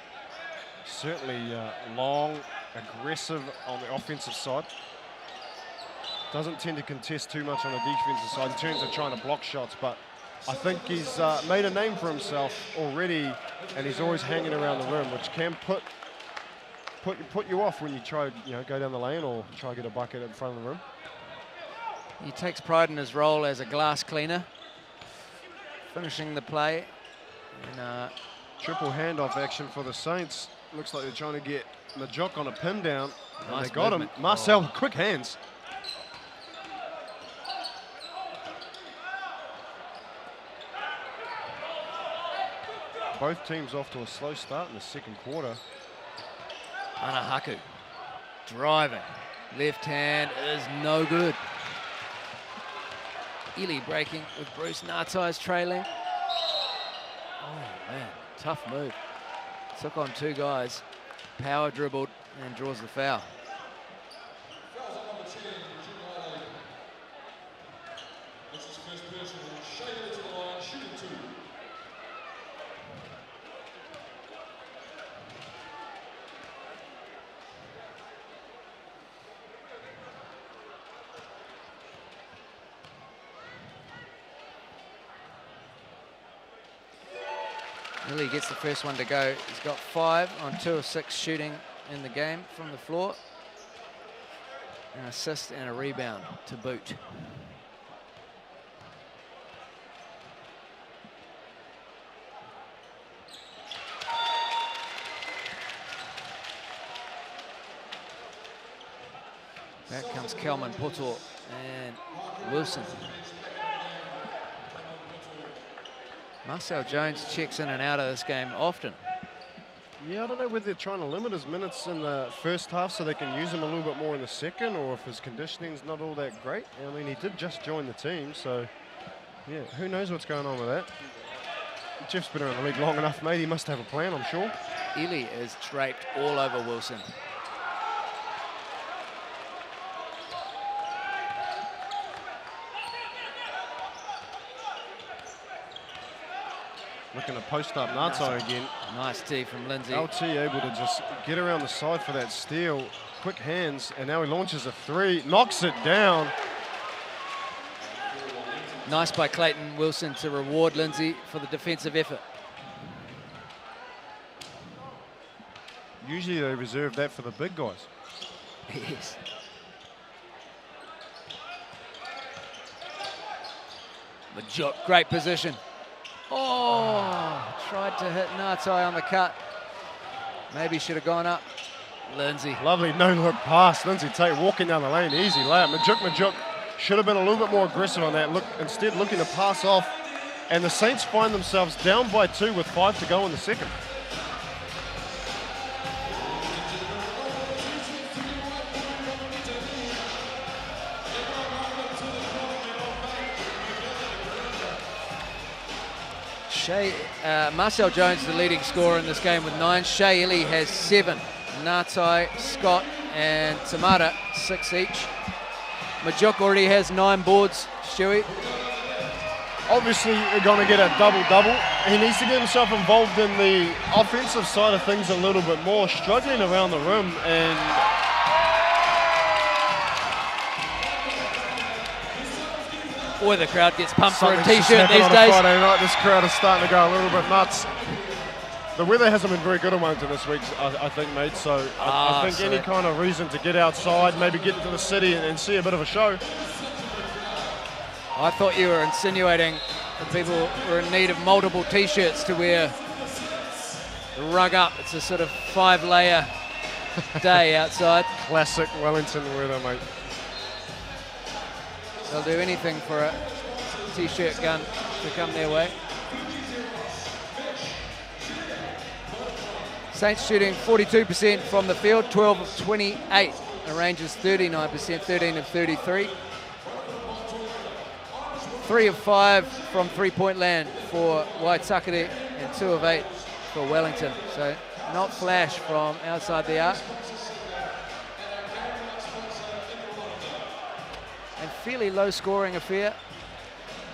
Certainly long, aggressive on the offensive side. Doesn't tend to contest too much on the defensive side in terms of trying to block shots, but I think he's made a name for himself already, and he's always hanging around the rim, which can put you off when you try, go down the lane or try to get a bucket in front of the rim. He takes pride in his role as a glass cleaner, finishing the play. And, triple handoff action for the Saints. Looks like they're trying to get Majuk on a pin down. And Nice they got movement. him. Marcel, quick hands. Both teams off to a slow start in the second quarter. Anahaku driving. Left hand is no good. Ely breaking with Bruce Nartais trailing. Oh man, tough move. Took on 2 guys, power dribbled and draws the foul. Illy gets the first one to go. He's got 5 on 2 of 6 shooting in the game from the floor. An assist and a rebound to boot. Back comes Kelman, Poto, and Wilson. Marcel Jones checks in and out of this game often. Yeah, I don't know whether they're trying to limit his minutes in the first half so they can use him a little bit more in the second, or if his conditioning's not all that great. I mean, he did just join the team, so yeah, who knows what's going on with that. Jeff's been around the league long enough, mate. He must have a plan, I'm sure. Illy is draped all over Wilson. Looking to post up Nato again. Nice tee from Lindsay. LT able to just get around the side for that steal. Quick hands, and now he launches a 3, knocks it down. Nice by Clayton Wilson to reward Lindsay for the defensive effort. Usually they reserve that for the big guys. Yes. Majuk, great position. Oh, tried to hit Natai on the cut. Maybe should have gone up. Lindsay. Lovely no-look pass. Lindsay Tate walking down the lane, easy layup. Majuk should have been a little bit more aggressive on that. Instead looking to pass off. And the Saints find themselves down by 2 with 5 to go in the second. Marcel Jones, the leading scorer in this game with 9. Shea Illy has 7. Natai, Scott, and Tamara 6 each. Majuk already has 9 boards. Stewie. Obviously, you're going to get a double-double. He needs to get himself involved in the offensive side of things a little bit more, struggling around the rim, and boy, the crowd gets pumped for a something's just t-shirt happened these on a days. Friday night. This crowd is starting to go a little bit nuts. The weather hasn't been very good in Wellington this week, I think, mate. So I think any kind of reason to get outside, maybe get into the city and see a bit of a show. I thought you were insinuating that people were in need of multiple t-shirts to wear. Rug up. It's a sort of 5-layer day outside. Classic Wellington weather, mate. They'll do anything for a t-shirt gun to come their way. Saints shooting 42% from the field, 12 of 28. The range is 39%, 13 of 33. 3 of 5 from three-point land for Waitakere and 2 of 8 for Wellington. So not flash from outside the arc. And fairly low-scoring affair.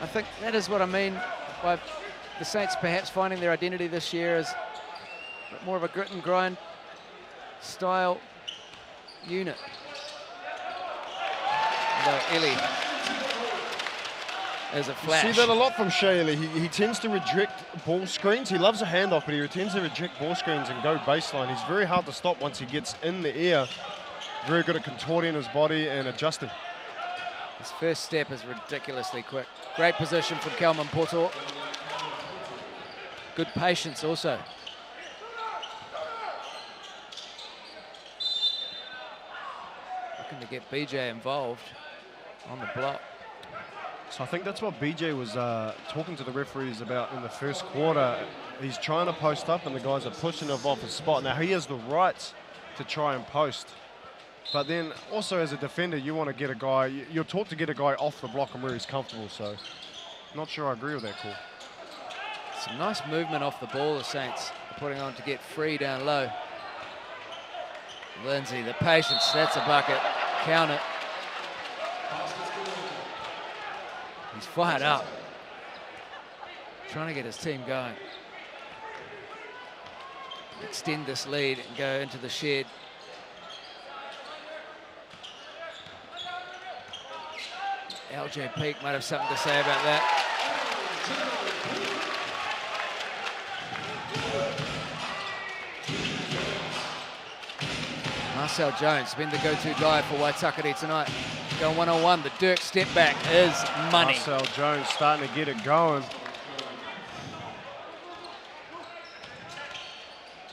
I think that is what I mean by the Saints perhaps finding their identity this year as more of a grit and grind style unit. Although Illy is a flash. You see that a lot from Shea Illy. He tends to reject ball screens. He loves a handoff, but he tends to reject ball screens and go baseline. He's very hard to stop once he gets in the air. Very good at contorting his body and adjusting. His first step is ridiculously quick. Great position from Kelman Poto. Good patience also. Looking to get BJ involved on the block. So I think that's what BJ was talking to the referees about in the first quarter. He's trying to post up and the guys are pushing him off his spot. Now he has the right to try and post. But then also as a defender, you want to get a guy, you're taught to get a guy off the block and where he's comfortable. So not sure I agree with that call. Some nice movement off the ball the Saints are putting on to get free down low. Lindsay, the patience, that's a bucket. Count it. He's fired up. Trying to get his team going. Extend this lead and go into the shed. LJ Peak might have something to say about that. Marcel Jones been the go-to guy for Waitakere tonight. Going one-on-one. The Dirk step back is money. Marcel Jones starting to get it going.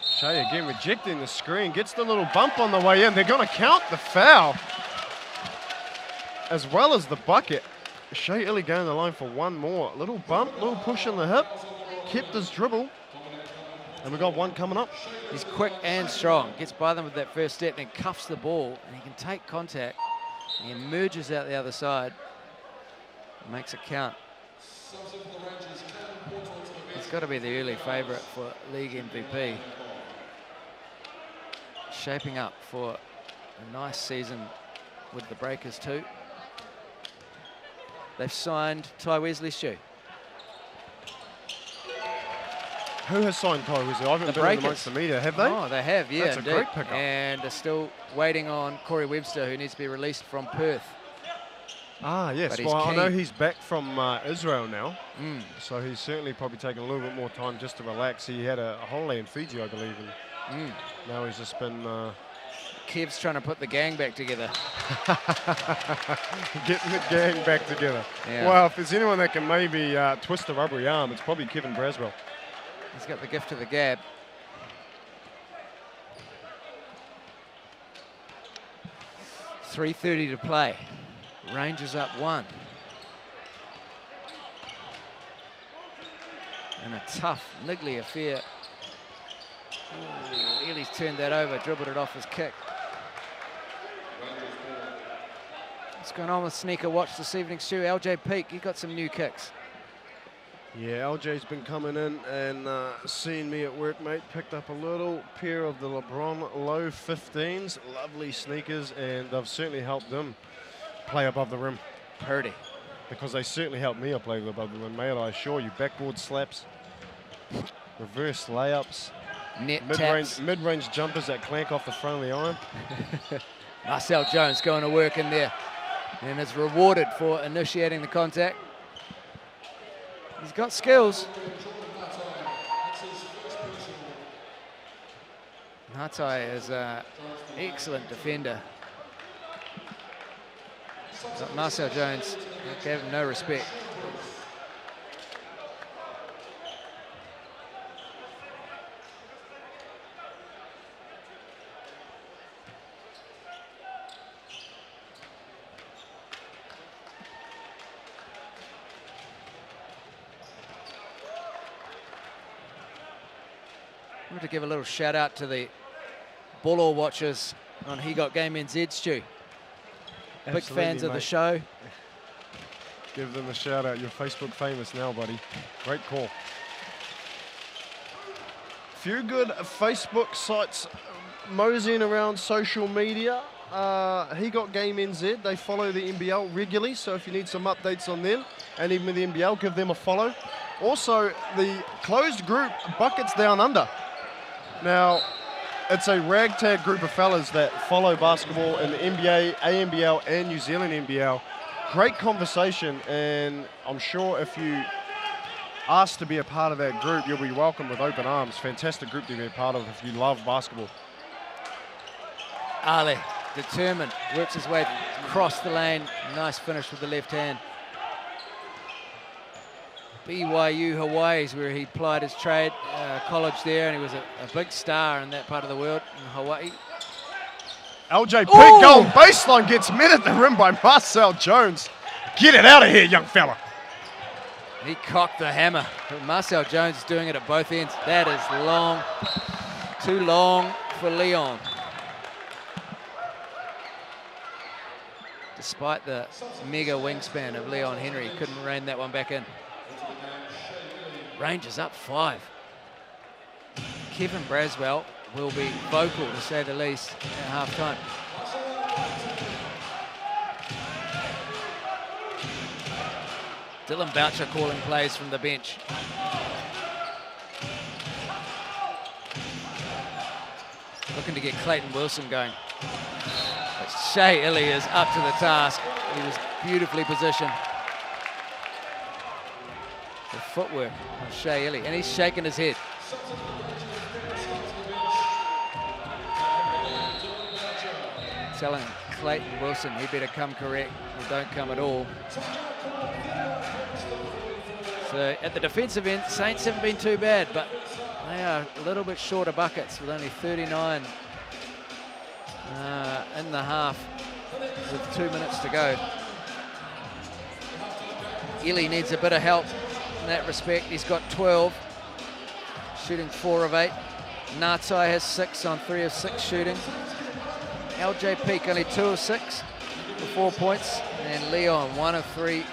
Shea again rejecting the screen. Gets the little bump on the way in. They're going to count the foul as well as the bucket. Shea Ili going to the line for one more. Little bump, little push in the hip. Kept his dribble. And we've got one coming up. He's quick and strong. Gets by them with that first step and cuffs the ball. And he can take contact. He emerges out the other side. Makes it count. He's got to be the early favourite for league MVP. Shaping up for a nice season with the Breakers too. They've signed Ty Wesley, Stu. Who has signed Ty Wesley? I haven't been in amongst the media, have they? Oh, they have, yeah. That's indeed. a great pickup. And they're still waiting on Corey Webster, who needs to be released from Perth. Ah, yes. But he's Well, I know keen. he's back from Israel now. So he's certainly probably taken a little bit more time just to relax. He had a holiday in Fiji, I believe, and now he's just been Kev's trying to put the gang back together. getting the gang back together. Yeah. Well, if there's anyone that can maybe twist the rubbery arm, it's probably Kevin Braswell. He's got the gift of the gab. .3:30 to play. Rangers up 1. And a tough, niggly affair. Ooh, Ili's turned that over, dribbled it off his kick. What's going on with Sneaker Watch this evening, Stu? LJ Peak, he got some new kicks. Yeah, LJ's been coming in and seeing me at work, mate. Picked up a little pair of the LeBron Low 15s. Lovely sneakers, and they've certainly helped them play above the rim. Purdy. Because they certainly helped me play above the rim, mate, I assure you. Backboard slaps, reverse layups, Net taps. mid-range jumpers that clank off the front of the iron. Marcel Jones going to work in there and is rewarded for initiating the contact. He's got skills. Hatai is an excellent defender. But Marcel Jones gave him no respect. I want to give a little shout out to the Buller watchers on He Got Game NZ, Stu. Big Absolutely, fans of the mate. show. Give them a shout out. You're Facebook famous now, buddy. Great call. Few good Facebook sites moseying around social media. He Got Game NZ. They follow the NBL regularly, so if you need some updates on them, and even with the NBL, give them a follow. Also, the closed group Buckets Down Under. Now, it's a ragtag group of fellas that follow basketball in the NBA, ANBL, and New Zealand NBL. Great conversation, and I'm sure if you ask to be a part of that group, you'll be welcomed with open arms. Fantastic group to be a part of if you love basketball. Ali, determined, works his way across the lane. Nice finish with the left hand. BYU Hawaii is where he plied his trade, college there, and he was a big star in that part of the world, in Hawaii. LJ Peak goal baseline gets met at the rim by Marcel Jones. Get it out of here, young fella. He cocked the hammer. Marcel Jones is doing it at both ends. That is long, too long for Leon. Despite the mega wingspan of Leon Henry, couldn't rein that one back in. Rangers up 5. Kevin Braswell will be vocal, to say the least, at half-time. Dylan Boucher calling plays from the bench. Looking to get Clayton Wilson going. But Shea Ili is up to the task. He was beautifully positioned. The footwork of Shea Ili, and he's shaking his head. telling Clayton Wilson he better come correct or don't come at all. So at the defensive end, Saints haven't been too bad, but they are a little bit short of buckets with only 39 in the half with 2 minutes to go. Ely needs a bit of help in that respect. He's got 12, shooting 4 of 8. Ngatai has 6 on 3 of 6 shooting. LJ Peak only 2 of 6 for 4 points. And Leon 1 of 3.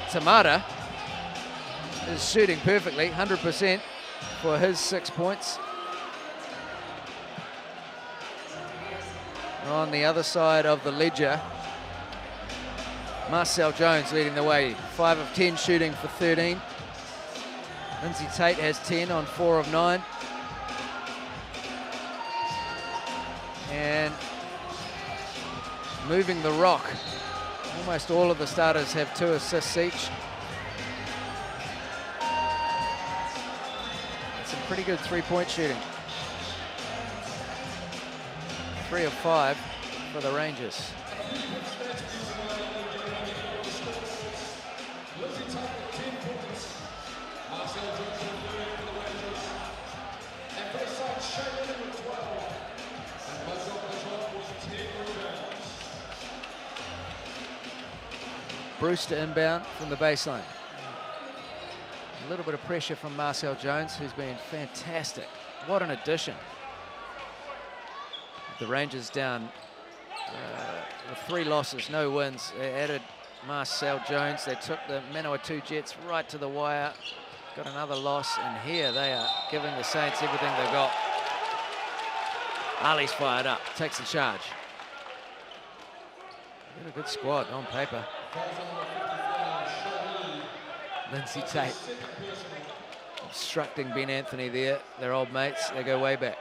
Tamata is shooting perfectly, 100% for his 6 points. On the other side of the ledger, Marcel Jones leading the way, 5 of 10 shooting for 13. Lindsay Tate has 10 on 4 of 9. And moving the rock, almost all of the starters have 2 assists each. Some pretty good 3-point shooting. 3 of 5 for the Rangers. Brewster inbound from the baseline. A little bit of pressure from Marcel Jones, who's been fantastic. What an addition. The Rangers down with 3 losses, no wins. They added Marcel Jones. They took the Manawatu Jets right to the wire. Got another loss, and here they are giving the Saints everything they've got. Ali's fired up, takes the charge. Got a good squad on paper. Lindsay Tate obstructing Ben Anthony there. They're old mates, they go way back.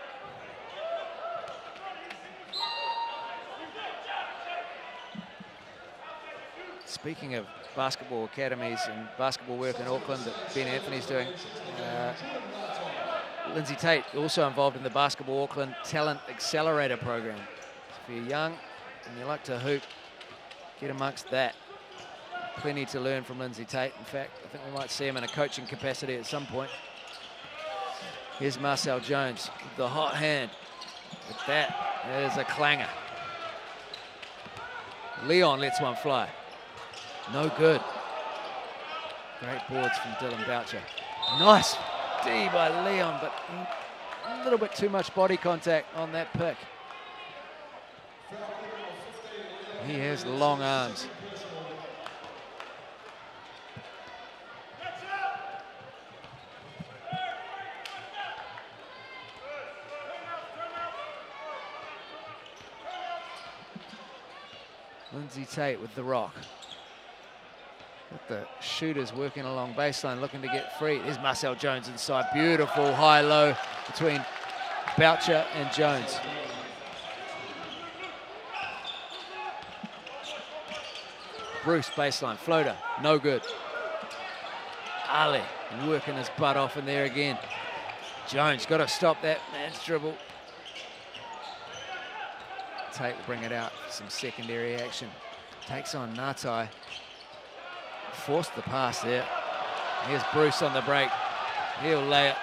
Speaking of basketball academies and basketball work in Auckland that Ben Anthony's doing, Lindsay Tate also involved in the Basketball Auckland Talent Accelerator program. If you're young and you like to hoop, get amongst that. Plenty to learn from Lindsay Tate. In fact, I think we might see him in a coaching capacity at some point. Here's Marcel Jones with the hot hand. But that is a clanger. Leon lets one fly. No good. Great boards from Dylan Boucher. Nice D by Leon, but a little bit too much body contact on that pick. He has long arms. Lindsay Tate with the rock. Got the shooters working along baseline, looking to get free. There's Marcel Jones inside. Beautiful high-low between Boucher and Jones. Bruce baseline, floater, no good. Ali working his butt off in there again. Jones got to stop that man's dribble. Tate will bring it out for some secondary action. Takes on Ngatai. Forced the pass there. Here's Bruce on the break. He'll lay it.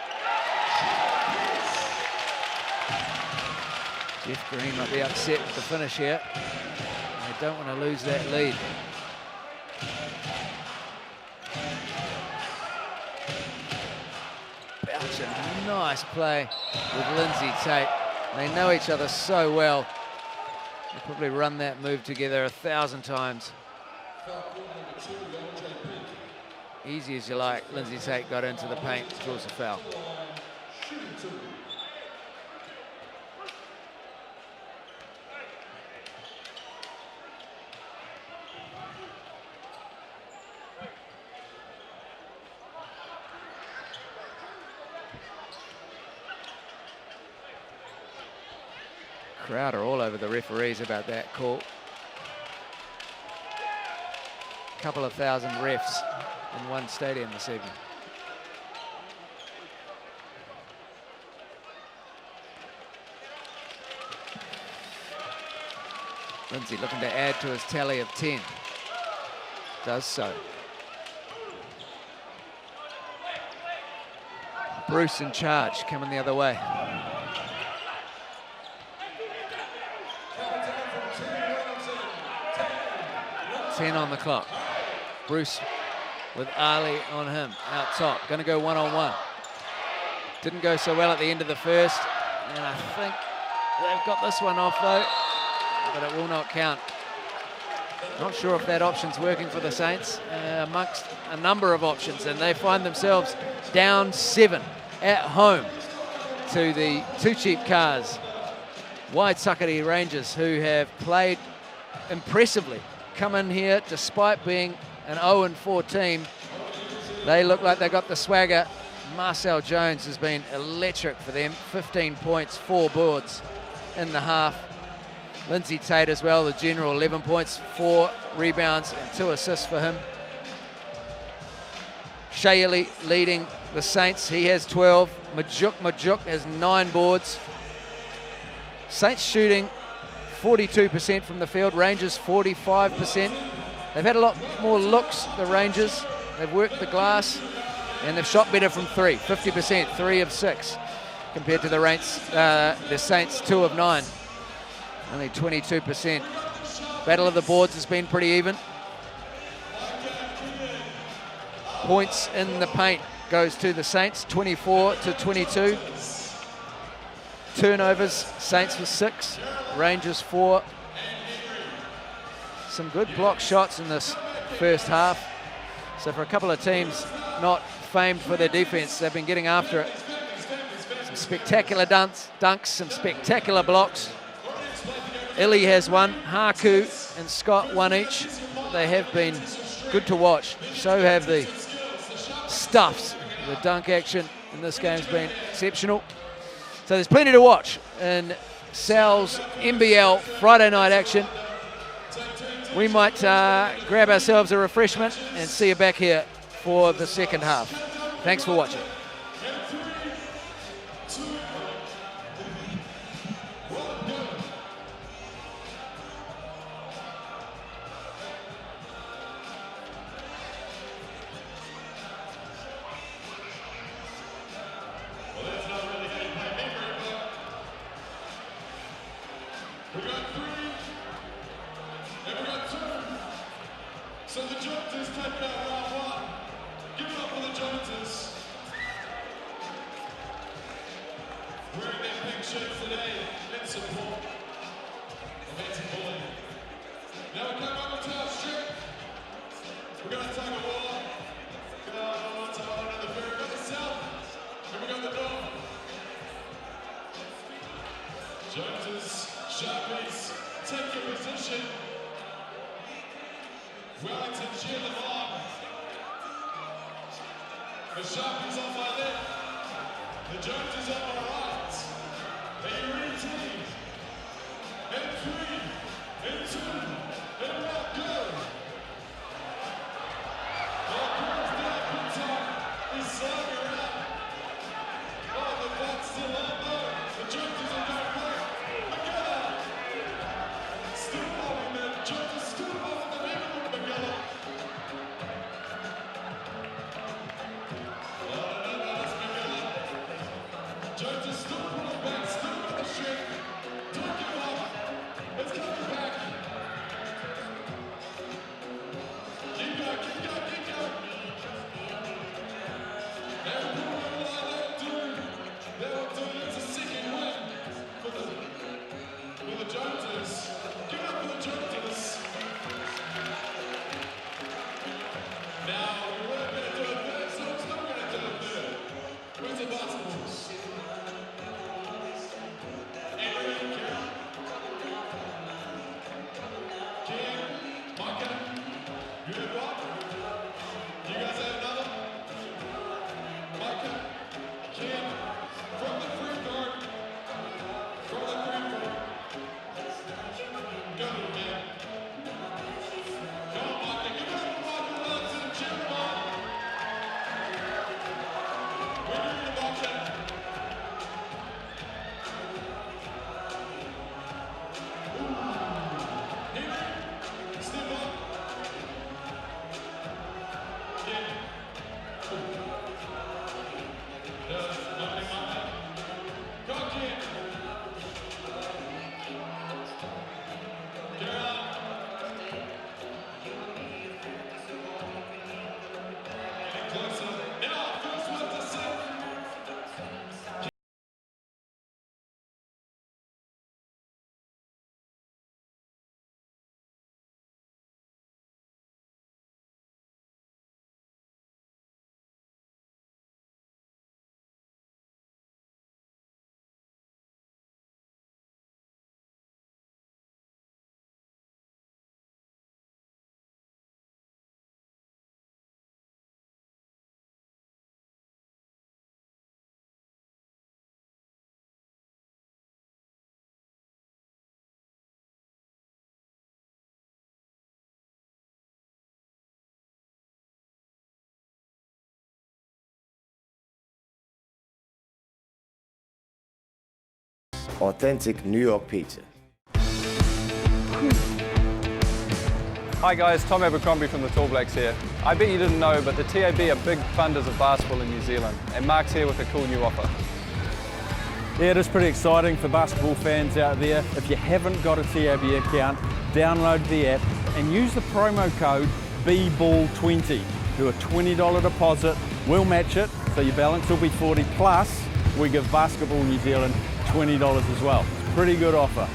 Jeff Green might be upset with the finish here. They don't want to lose that lead. Boucher, nice play with Lindsay Tate. They know each other so well. They'll probably run that move together 1,000 times. Easy as you like. Lindsay Tate got into the paint, draws a foul. Crowd are all over the referees about that call. A couple of thousand refs in one stadium this evening. Lindsay looking to add to his tally of 10. Does so. Bruce in charge, coming the other way. Ten on the clock. Bruce with Ali on him, out top. Going to go one-on-one. Didn't go so well at the end of the first. And I think they've got this one off though, but it will not count. Not sure if that option's working for the Saints amongst a number of options, and they find themselves down 7 at home to the Two Cheap Cars. Waitakere Rangers, who have played impressively, come in here despite being an 0-4 team. They look like they got the swagger. Marcel Jones has been electric for them. 15 points, 4 boards in the half. Lindsay Tate as well, the general, 11 points, 4 rebounds and 2 assists for him. Shayeli leading the Saints, he has 12. Majuk has 9 boards. Saints shooting 42% from the field, Rangers 45%. They've had a lot more looks, the Rangers. They've worked the glass and they've shot better from 3, 50%, 3 of 6, compared to the Saints 2 of 9. Only 22%. Battle of the boards has been pretty even. Points in the paint goes to the Saints, 24-22. Turnovers, Saints with 6, Rangers 4. Some good block shots in this first half. So for a couple of teams not famed for their defense, they've been getting after it. Some spectacular dunks, some spectacular blocks. Illy has 1, Haku and Scott 1 each. They have been good to watch. So have the Stuffs. The dunk action in this game's been exceptional. So there's plenty to watch in Sal's NBL Friday night action. We might grab ourselves a refreshment and see you back here for the second half. Thanks for watching. We got 3, and we got 2. So the Joneses take it out round 1. Give it up for the Joneses. Wearing their pink shirts today in support of anti-bullying. Now we come over to our strip. We're going to take a walk. Go on to another fair. We got the south, and we got the north. Joneses. Sharpies, take your position. Wellington cheer them on. The Sharpies on my left, the Joneses on my right. Are you ready, team? And 3, and 2, and 1, go. The girls down good time is slowing around. Oh, the butt's still on though. The Joneses are going play. authentic New York pizza. Hi guys, Tom Abercrombie from the Tall Blacks here. I bet you didn't know, but the TAB are big funders of basketball in New Zealand, and Mark's here with a cool new offer. Yeah, it is pretty exciting for basketball fans out there. If you haven't got a TAB account, download the app and use the promo code BBALL20. Do a $20 deposit, we'll match it, so your balance will be 40 plus we give Basketball New Zealand $20 as well. It's a pretty good offer.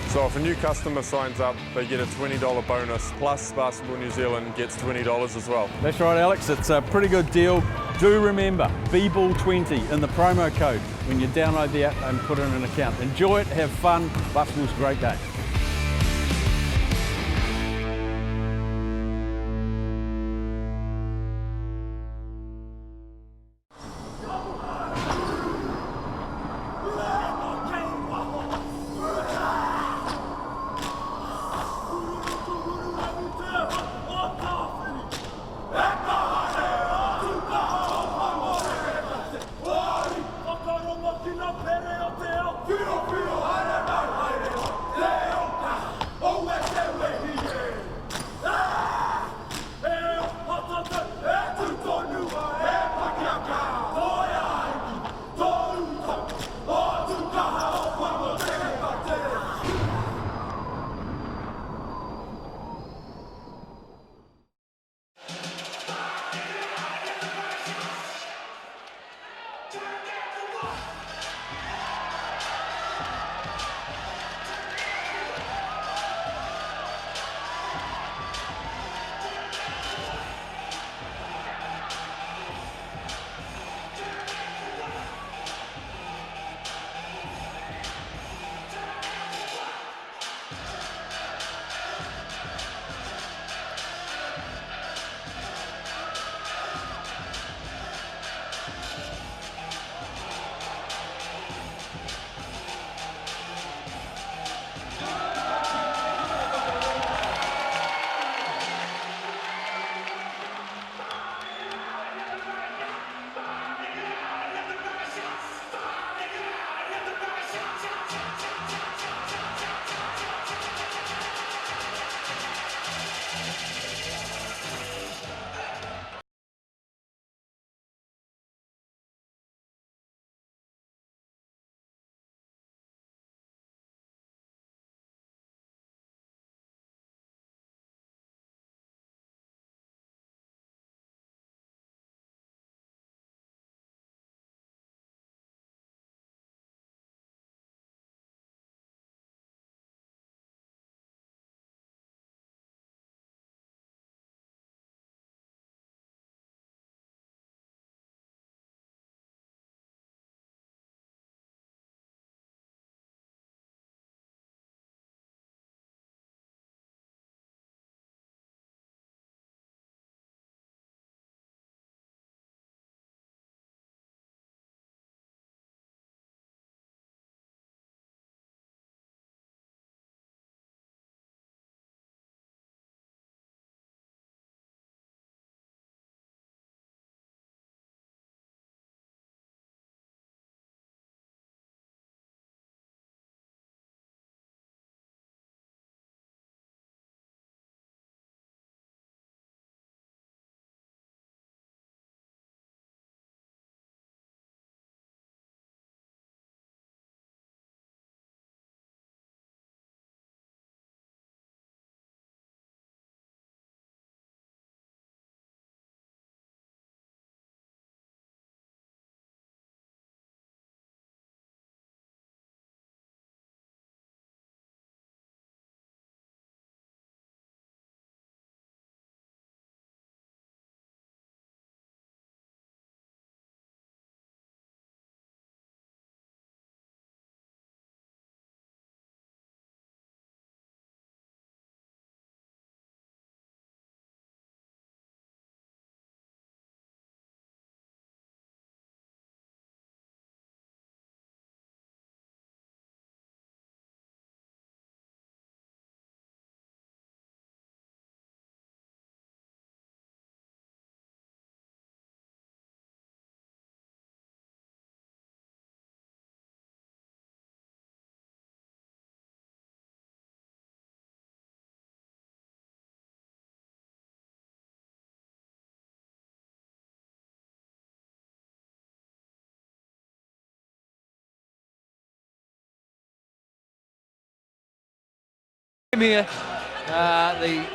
So if a new customer signs up, they get a $20 bonus, plus Basketball New Zealand gets $20 as well. That's right, Alex, it's a pretty good deal. Do remember, BBALL20 in the promo code when you download the app and put in an account. Enjoy it, have fun, basketball's a great game. Filo, filo, here. The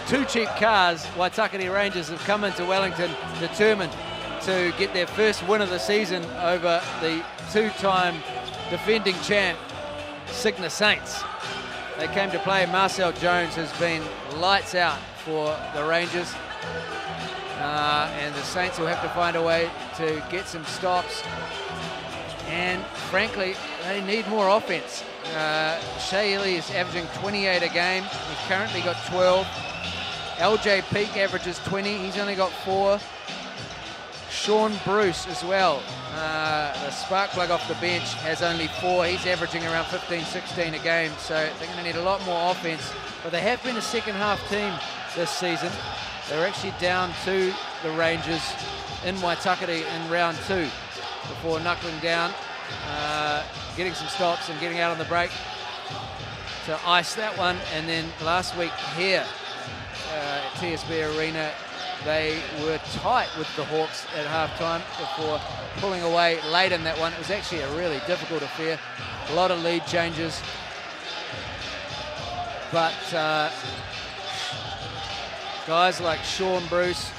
two cheap cars, Waitakere Rangers, have come into Wellington determined to get their first win of the season over the two-time defending champ, Cigna Saints. They came to play. Marcel Jones has been lights out for the Rangers. And the Saints will have to find a way to get some stops. And frankly, they need more offense. Shea Ili is averaging 28 a game. He's currently got 12. LJ Peak averages 20. He's only got 4. Sean Bruce as well. The spark plug off the bench has only 4. He's averaging around 15, 16 a game. So they're going to need a lot more offense. But they have been a second half team this season. They're actually down to the Rangers in Waitakere in round 2 before knuckling down, getting some stops and getting out on the break to ice that one. And then last week here at TSB Arena, they were tight with the Hawks at halftime before pulling away late in that one. It was actually a really difficult affair. A lot of lead changes. But guys like Sean Bruce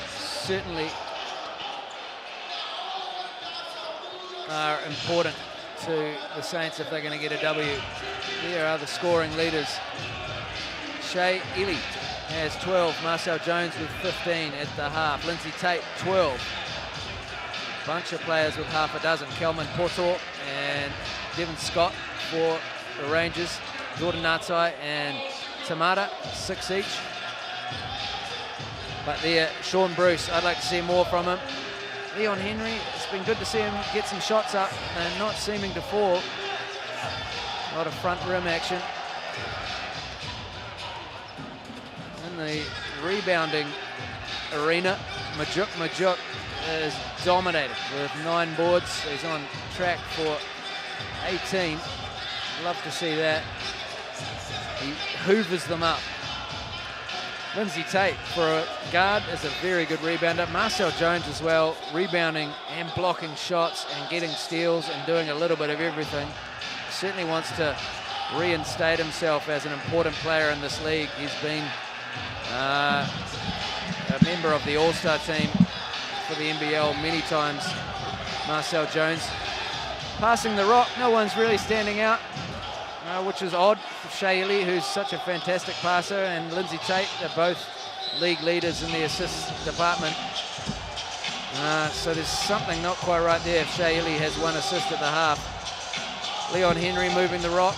certainly are important to the Saints if they're going to get a W. Here are the scoring leaders. Shea Ili has 12. Marcel Jones with 15 at the half. Lindsay Tate, 12. Bunch of players with half a dozen. Kelman Portor and Devon Scott for the Rangers. Jordan Natsai and Tamata, 6 each. But there, Sean Bruce, I'd like to see more from him. Leon Henry, it's been good to see him get some shots up and not seeming to fall. A lot of front rim action. In the rebounding arena, Majuk is dominated with 9 boards. He's on track for 18. Love to see that. He hoovers them up. Lindsay Tate, for a guard, is a very good rebounder. Marcel Jones as well, rebounding and blocking shots and getting steals and doing a little bit of everything. Certainly wants to reinstate himself as an important player in this league. He's been a member of the All-Star team for the NBL many times. Marcel Jones passing the rock. No one's really standing out, which is odd for Shea Ili, who's such a fantastic passer, and Lindsay Tate. They're both league leaders in the assist department. So there's something not quite right there if Shea Ili has 1 assist at the half. Leon Henry moving the rock,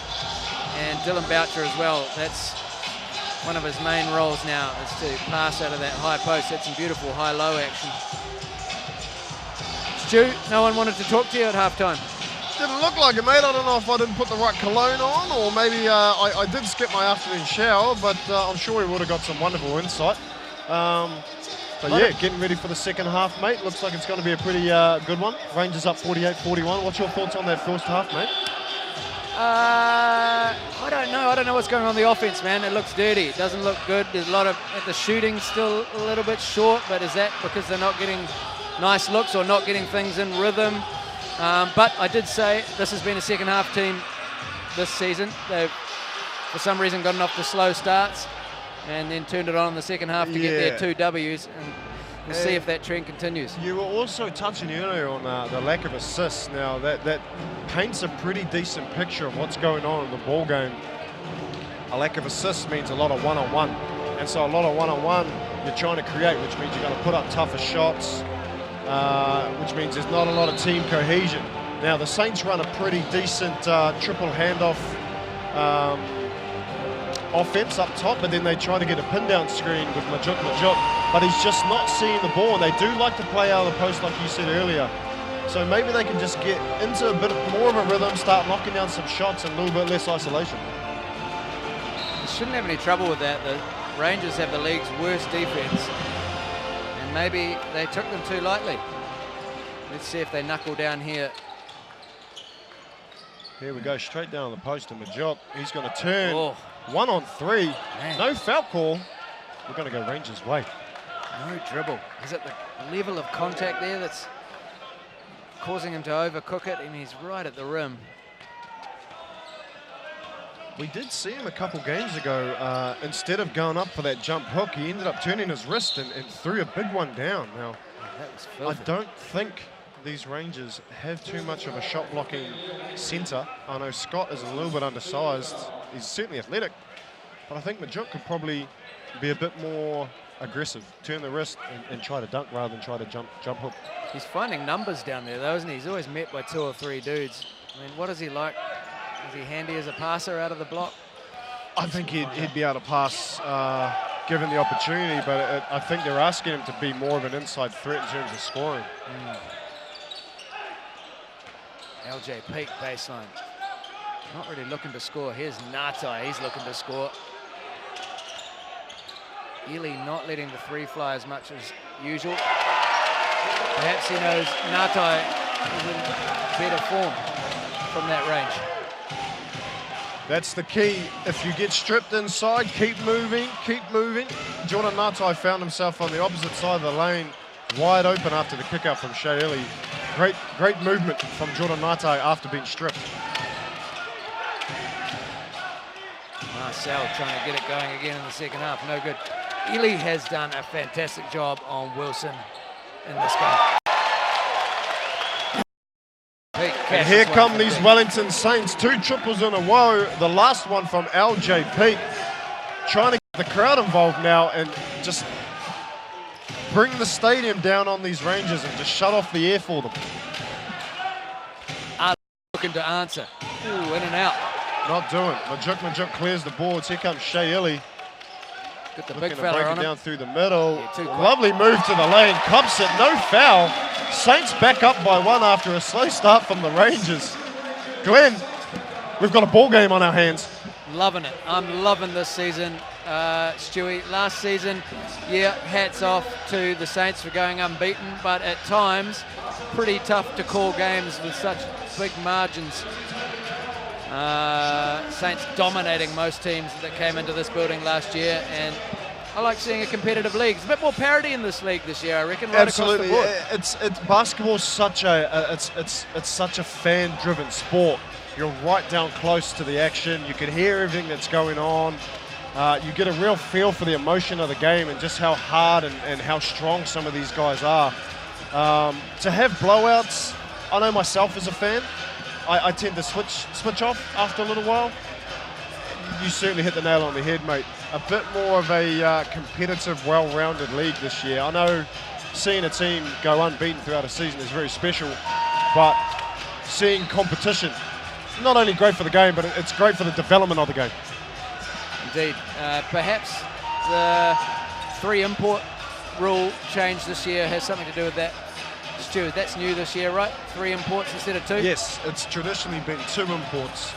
and Dylan Boucher as well. That's one of his main roles now, is to pass out of that high post. That's some beautiful high-low action. Stu, no one wanted to talk to you at halftime. Didn't look like it, mate. I don't know if I didn't put the right cologne on, or maybe I did skip my afternoon shower, but I'm sure we would have got some wonderful insight. But yeah, getting ready for the second half, mate. Looks like it's going to be a pretty good one. Rangers up 48-41. What's your thoughts on that first half, mate? I don't know. I don't know what's going on the offense, man. It looks dirty. It doesn't look good. There's a lot of, the shooting still a little bit short, but is that because they're not getting nice looks or not getting things in rhythm? But I did say this has been a second half team this season. They've, for some reason, gotten off the slow starts and then turned it on in the second half to get their 2 Ws. And we'll see if that trend continues. You were also touching earlier on the lack of assists. Now, that paints a pretty decent picture of what's going on in the ball game. A lack of assists means a lot of one-on-one. And so a lot of one-on-one you're trying to create, which means you're going to put up tougher shots, which means there's not a lot of team cohesion. Now, the Saints run a pretty decent triple handoff offense up top, but then they try to get a pin-down screen with Majuk, but he's just not seeing the ball, and they do like to play out of the post like you said earlier. So maybe they can just get into a bit more of a rhythm, start knocking down some shots and a little bit less isolation. They shouldn't have any trouble with that. The Rangers have the league's worst defense, and maybe they took them too lightly. Let's see if they knuckle down here. Here we go, straight down the post to Majuk. He's going to turn. 1 on 3. Man. No foul call. We're going to go Rangers' way. No dribble. Is it the level of contact there that's causing him to overcook it? And he's right at the rim. We did see him a couple games ago. Instead of going up for that jump hook, he ended up turning his wrist and threw a big one down. Now, That was I filthy. don't think these Rangers have too much of a shot blocking centre. I know Scott is a little bit undersized. He's certainly athletic, but I think Majuk could probably be a bit more aggressive, turn the wrist and try to dunk rather than try to jump hook. He's finding numbers down there, though, isn't he? He's always met by 2 or 3 dudes. I mean, what is he like? Is he handy as a passer out of the block? I think he'd be able to pass given the opportunity, but I think they're asking him to be more of an inside threat in terms of scoring. LJ Peak baseline. Not really looking to score. Here's Ngatai, he's looking to score. Ely not letting the 3 fly as much as usual. Perhaps he knows Ngatai is in better form from that range. That's the key. If you get stripped inside, keep moving, keep moving. Jordan Ngatai found himself on the opposite side of the lane, wide open after the kick out from Shea Ely. Great movement from Jordan Ngatai after being stripped. Marcel trying to get it going again in the second half. No good. Ely has done a fantastic job on Wilson in this game. And here come these Wellington Saints. 2 triples in a row. The last one from LJ Peak. Trying to get the crowd involved now and just bring the stadium down on these Rangers and just shut off the air for them. Looking to answer. Ooh, in and out. Not doing. Majuk clears the boards. Here comes Shea Ely. Got the Looking big to fella break on it him. down through the middle. Yeah, too quick. Lovely move to the lane. Cops it. No foul. Saints back up by 1 after a slow start from the Rangers. Glenn, we've got a ball game on our hands. Loving it. I'm loving this season, Stewie. Last season, yeah, hats off to the Saints for going unbeaten, but at times, pretty tough to call games with such big margins. Saints dominating most teams that came into this building last year, and I like seeing a competitive league. There's a bit more parity in this league this year, I reckon, right Absolutely. across the board. It's basketball's such it's such a fan-driven sport. You're right down close to the action. You can hear everything that's going on. You get a real feel for the emotion of the game and just how hard and how strong some of these guys are. To have blowouts, I know myself as a fan, I tend to switch off after a little while. You certainly hit the nail on the head, mate. A bit more of a competitive, well-rounded league this year. I know seeing a team go unbeaten throughout a season is very special, but seeing competition, not only great for the game, but it's great for the development of the game. Indeed. Perhaps the 3 import rule change this year has something to do with that. Stuart, that's new this year, right? 3 imports instead of 2? Yes, it's traditionally been 2 imports.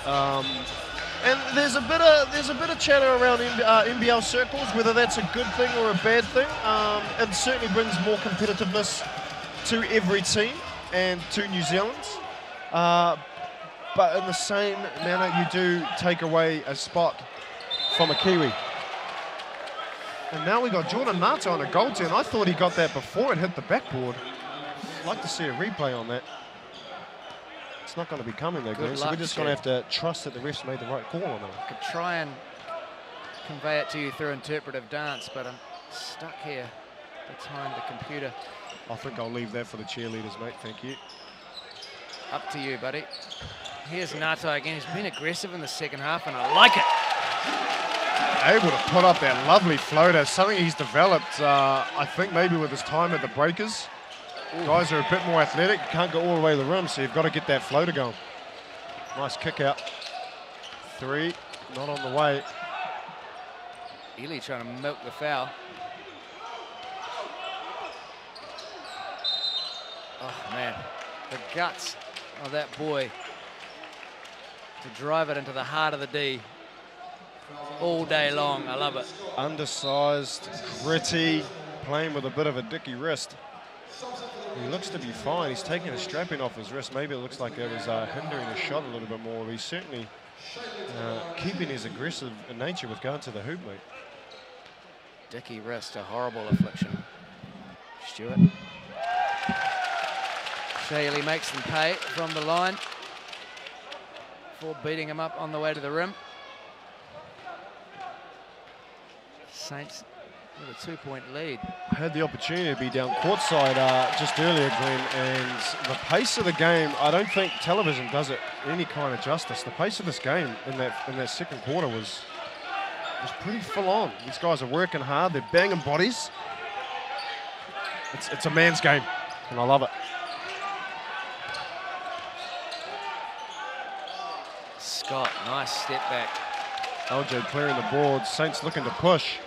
And there's a bit of chatter around NBL circles, whether that's a good thing or a bad thing. It certainly brings more competitiveness to every team and to New Zealand. But in the same manner, you do take away a spot from a Kiwi. And now we got Jordan Ngatai on a goaltend. I thought he got that before it hit the backboard. I'd like to see a replay on that. It's not going to be coming though, Glenn, so we're just going to have to trust that the refs made the right call on it. I could try and convey it to you through interpretive dance, but I'm stuck here behind the computer. I think I'll leave that for the cheerleaders, mate. Thank you. Up to you, buddy. Here's Ngatai again. He's been aggressive in the second half, and I like it. Able to put up that lovely floater, something he's developed, I think maybe with his time at the Breakers. Ooh. Guys are a bit more athletic, you can't go all the way to the rim, so you've got to get that floater going. Nice kick out. 3, not on the way. Ely trying to milk the foul. Oh, man. The guts of that boy to drive it into the heart of the D all day long. I love it. Undersized, gritty, playing with a bit of a dicky wrist. He looks to be fine. He's taking a strapping off his wrist. Maybe it looks like it was hindering his shot a little bit more. He's certainly keeping his aggressive nature with going to the hoop, mate. Dicky wrist, a horrible affliction. Stewart. Shea Ely makes them pay from the line for beating him up on the way to the rim. Saints with a 2-point lead. I had the opportunity to be down courtside just earlier, Glenn, and the pace of the game, I don't think television does it any kind of justice. The pace of this game in that second quarter was pretty full on. These guys are working hard, they're banging bodies. It's a man's game, and I love it. Scott, nice step back. LJ clearing the board, Saints looking to push.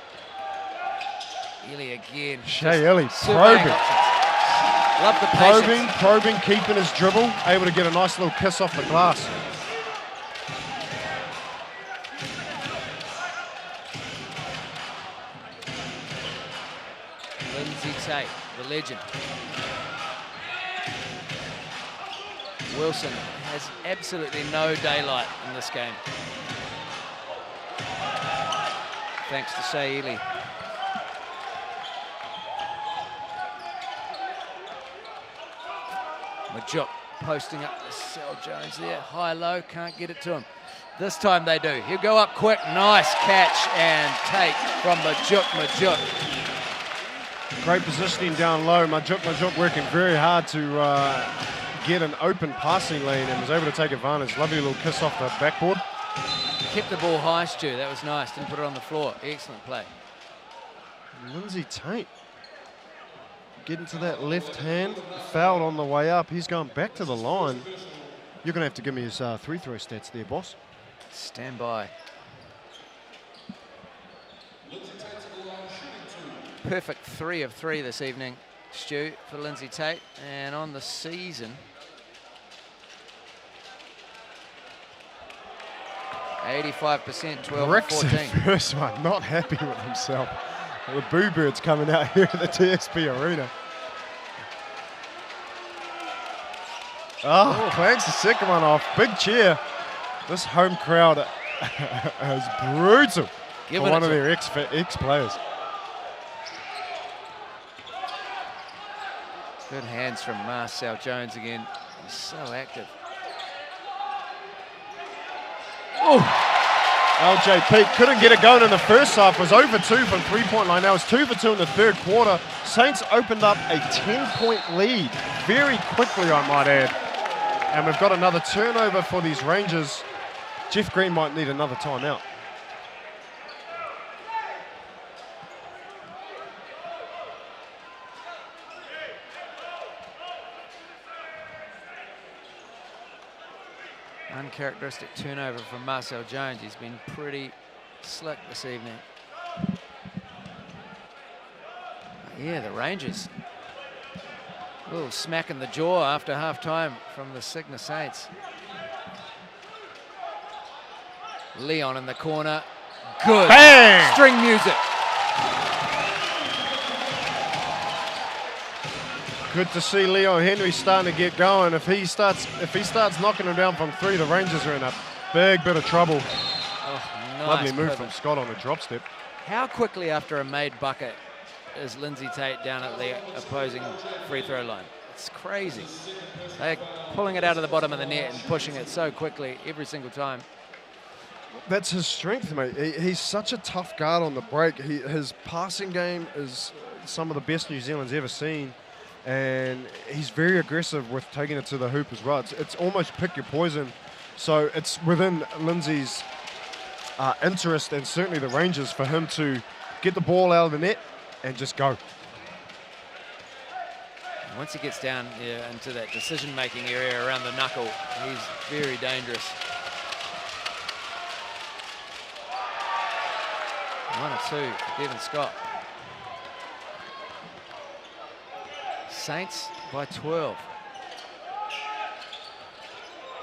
Ely again. Shea Ely surveying probing. options. Love the patience. Probing, keeping his dribble, able to get a nice little kiss off the glass. Lindsay Tate, the legend. Wilson has absolutely no daylight in this game. Thanks to Shea Ely. Majuk posting up to Sal Jones there. High-low, can't get it to him. This time they do. He'll go up quick. Nice catch and take from Majuk. Great positioning down low. Majuk working very hard to get an open passing lane and was able to take advantage. Lovely little kiss off the backboard. Kept the ball high, Stu. That was nice. Didn't put it on the floor. Excellent play. Lindsay Tate getting to that left hand. Fouled on the way up. He's going back to the line. You're going to have to give me his free throw stats there, boss. Stand by. Perfect 3 of 3 this evening, Stu, for Lindsay Tate. And on the season, 85%, 12 Rick's 14. the first one, not happy with himself. The Boo Birds coming out here at the TSB Arena. Oh, clanks the second one off. Big cheer. This home crowd is brutal for one of their ex-players. Good hands from Marcel Jones again. He's so active. Oh! LJ Peak couldn't get it going in the first half. Was over 2 from three-point line. Now it's 2 for 2 in the third quarter. Saints opened up a 10-point lead very quickly, I might add. And we've got another turnover for these Rangers. Jeff Green might need another timeout. Uncharacteristic turnover from Marcel Jones. He's been pretty slick this evening. Yeah, the Rangers. A little smack in the jaw after half-time from the Cigna Saints. Leon in the corner. Good. Bang! String music. Good to see Leon Henry starting to get going. If he starts knocking him down from 3, the Rangers are in a big bit of trouble. Oh, nice Lovely move pivot from Scott on the drop step. How quickly after a made bucket is Lindsay Tate down at the opposing free throw line? It's crazy. They're pulling it out of the bottom of the net and pushing it so quickly every single time. That's his strength, mate. He's such a tough guard on the break. His passing game is some of the best New Zealand's ever seen. And he's very aggressive with taking it to the hoop as well. It's almost pick your poison. So it's within Lindsay's interest and certainly the Rangers for him to get the ball out of the net and just go. Once he gets down into that decision-making area around the knuckle, he's very dangerous. 1 or 2 for Devin Scott. Saints by 12.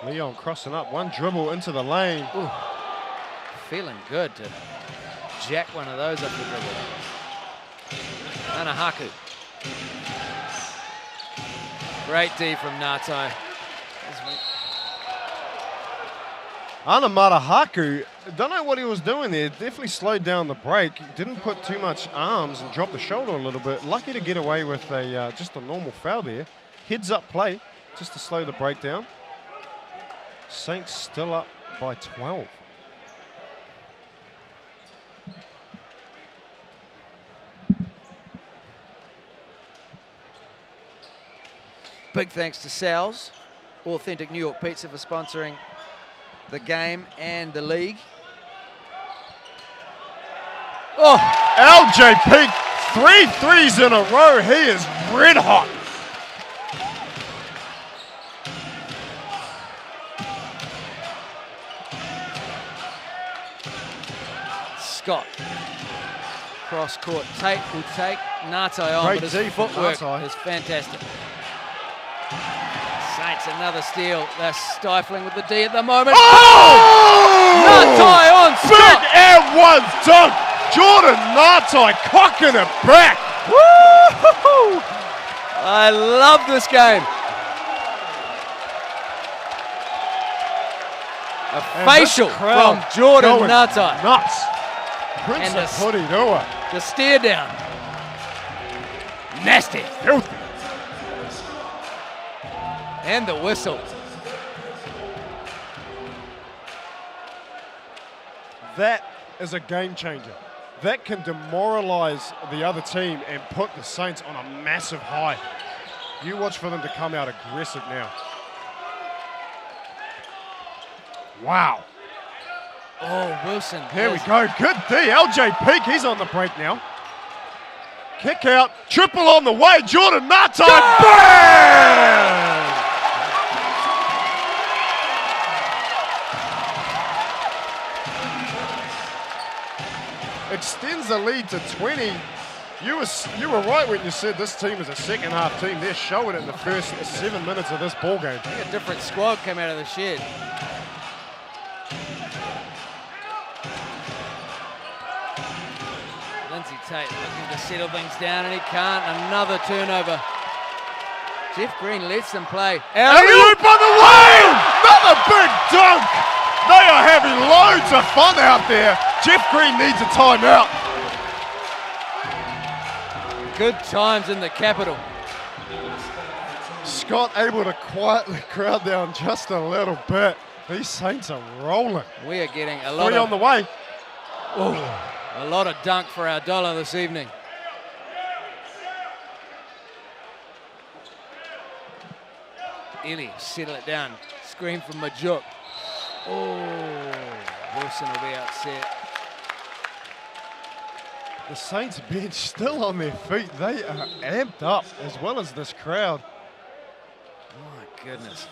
Leon crossing up, one dribble into the lane. Ooh, feeling good to jack one of those up the dribble. Anahaku. Great D from Nato. Anamata Haku, don't know what he was doing there. Definitely slowed down the break. Didn't put too much arms and dropped the shoulder a little bit. Lucky to get away with a just a normal foul there. Heads up play just to slow the break down. Saints still up by 12. Big thanks to Sal's, Authentic New York Pizza, for sponsoring the game and the league. Oh, LJ Peak, 3 threes in a row. He is red hot. Scott, cross court, Tate will take Ngatai on, Great but D his from footwork Ngatai. is fantastic. Saints another steal. They're stifling with the D at the moment. Oh! Ngatai on Big Scott. and one dunk. Jordan Ngatai cocking it back. Woo-hoo-hoo. I love this game. A And facial this crowd from Jordan going Ngatai. Nuts. Prince And of the- Porirua. The steer down. Nasty. Filthy. And the whistle. That is a game changer. That can demoralize the other team and put the Saints on a massive high. You watch for them to come out aggressive now. Wow. Oh, Wilson. Here we go. Good D. LJ Peak, he's on the break now. Kick out. Triple on the way. Jordan Ngatai. Bang! Extends the lead to 20. You were right when you said this team is a second half team. They're showing it in the first 7 minutes of this ball game. I think a different squad came out of the shed. Lindsay Tate looking to settle things down, and he can't. Another turnover. Jeff Green lets them play. Alley-oop on the way! Another big dunk! They are having loads of fun out there. Jeff Green needs a timeout. Good times in the capital. Scott able to quietly crowd down just a little bit. These Saints are rolling. We are getting a lot Three on the way. a lot of dunk for our dollar this evening. Eli settle it down. Screen from Majuk. Oh, Wilson will be upset. The Saints bench still on their feet. They are amped up as well as this crowd. My goodness.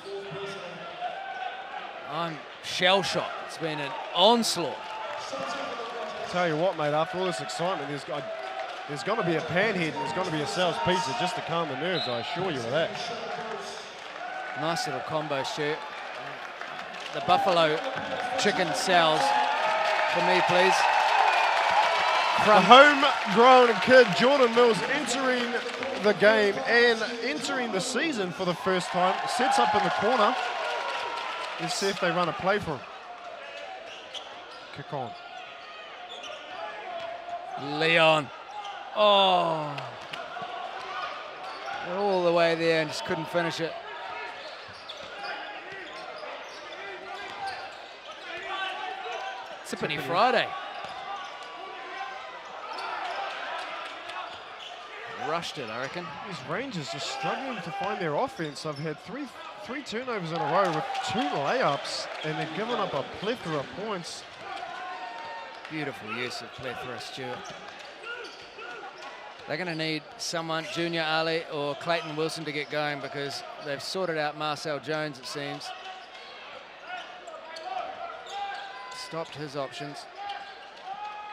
I'm shell-shocked. It's been an onslaught. Tell you what, mate, after all this excitement, there's going to be a panhead and there's going to be a Sal's pizza just to calm the nerves, I assure you of that. Nice little combo shoot. The Buffalo Chicken Sal's for me, please. The homegrown kid, Jordan Mills, entering the game and entering the season for the first time. Sets up in the corner. Let's see if they run a play for him. Kick on. Leon. Oh. All the way there and just couldn't finish it. Tiffany Friday. Rushed it, I reckon. These Rangers are struggling to find their offense. I've had three turnovers in a row with 2 layups, and they've given up a plethora of points. Beautiful use of plethora, Stewart. They're going to need someone, Junior Ali or Clayton Wilson, to get going because they've sorted out Marcel Jones, it seems. Stopped his options.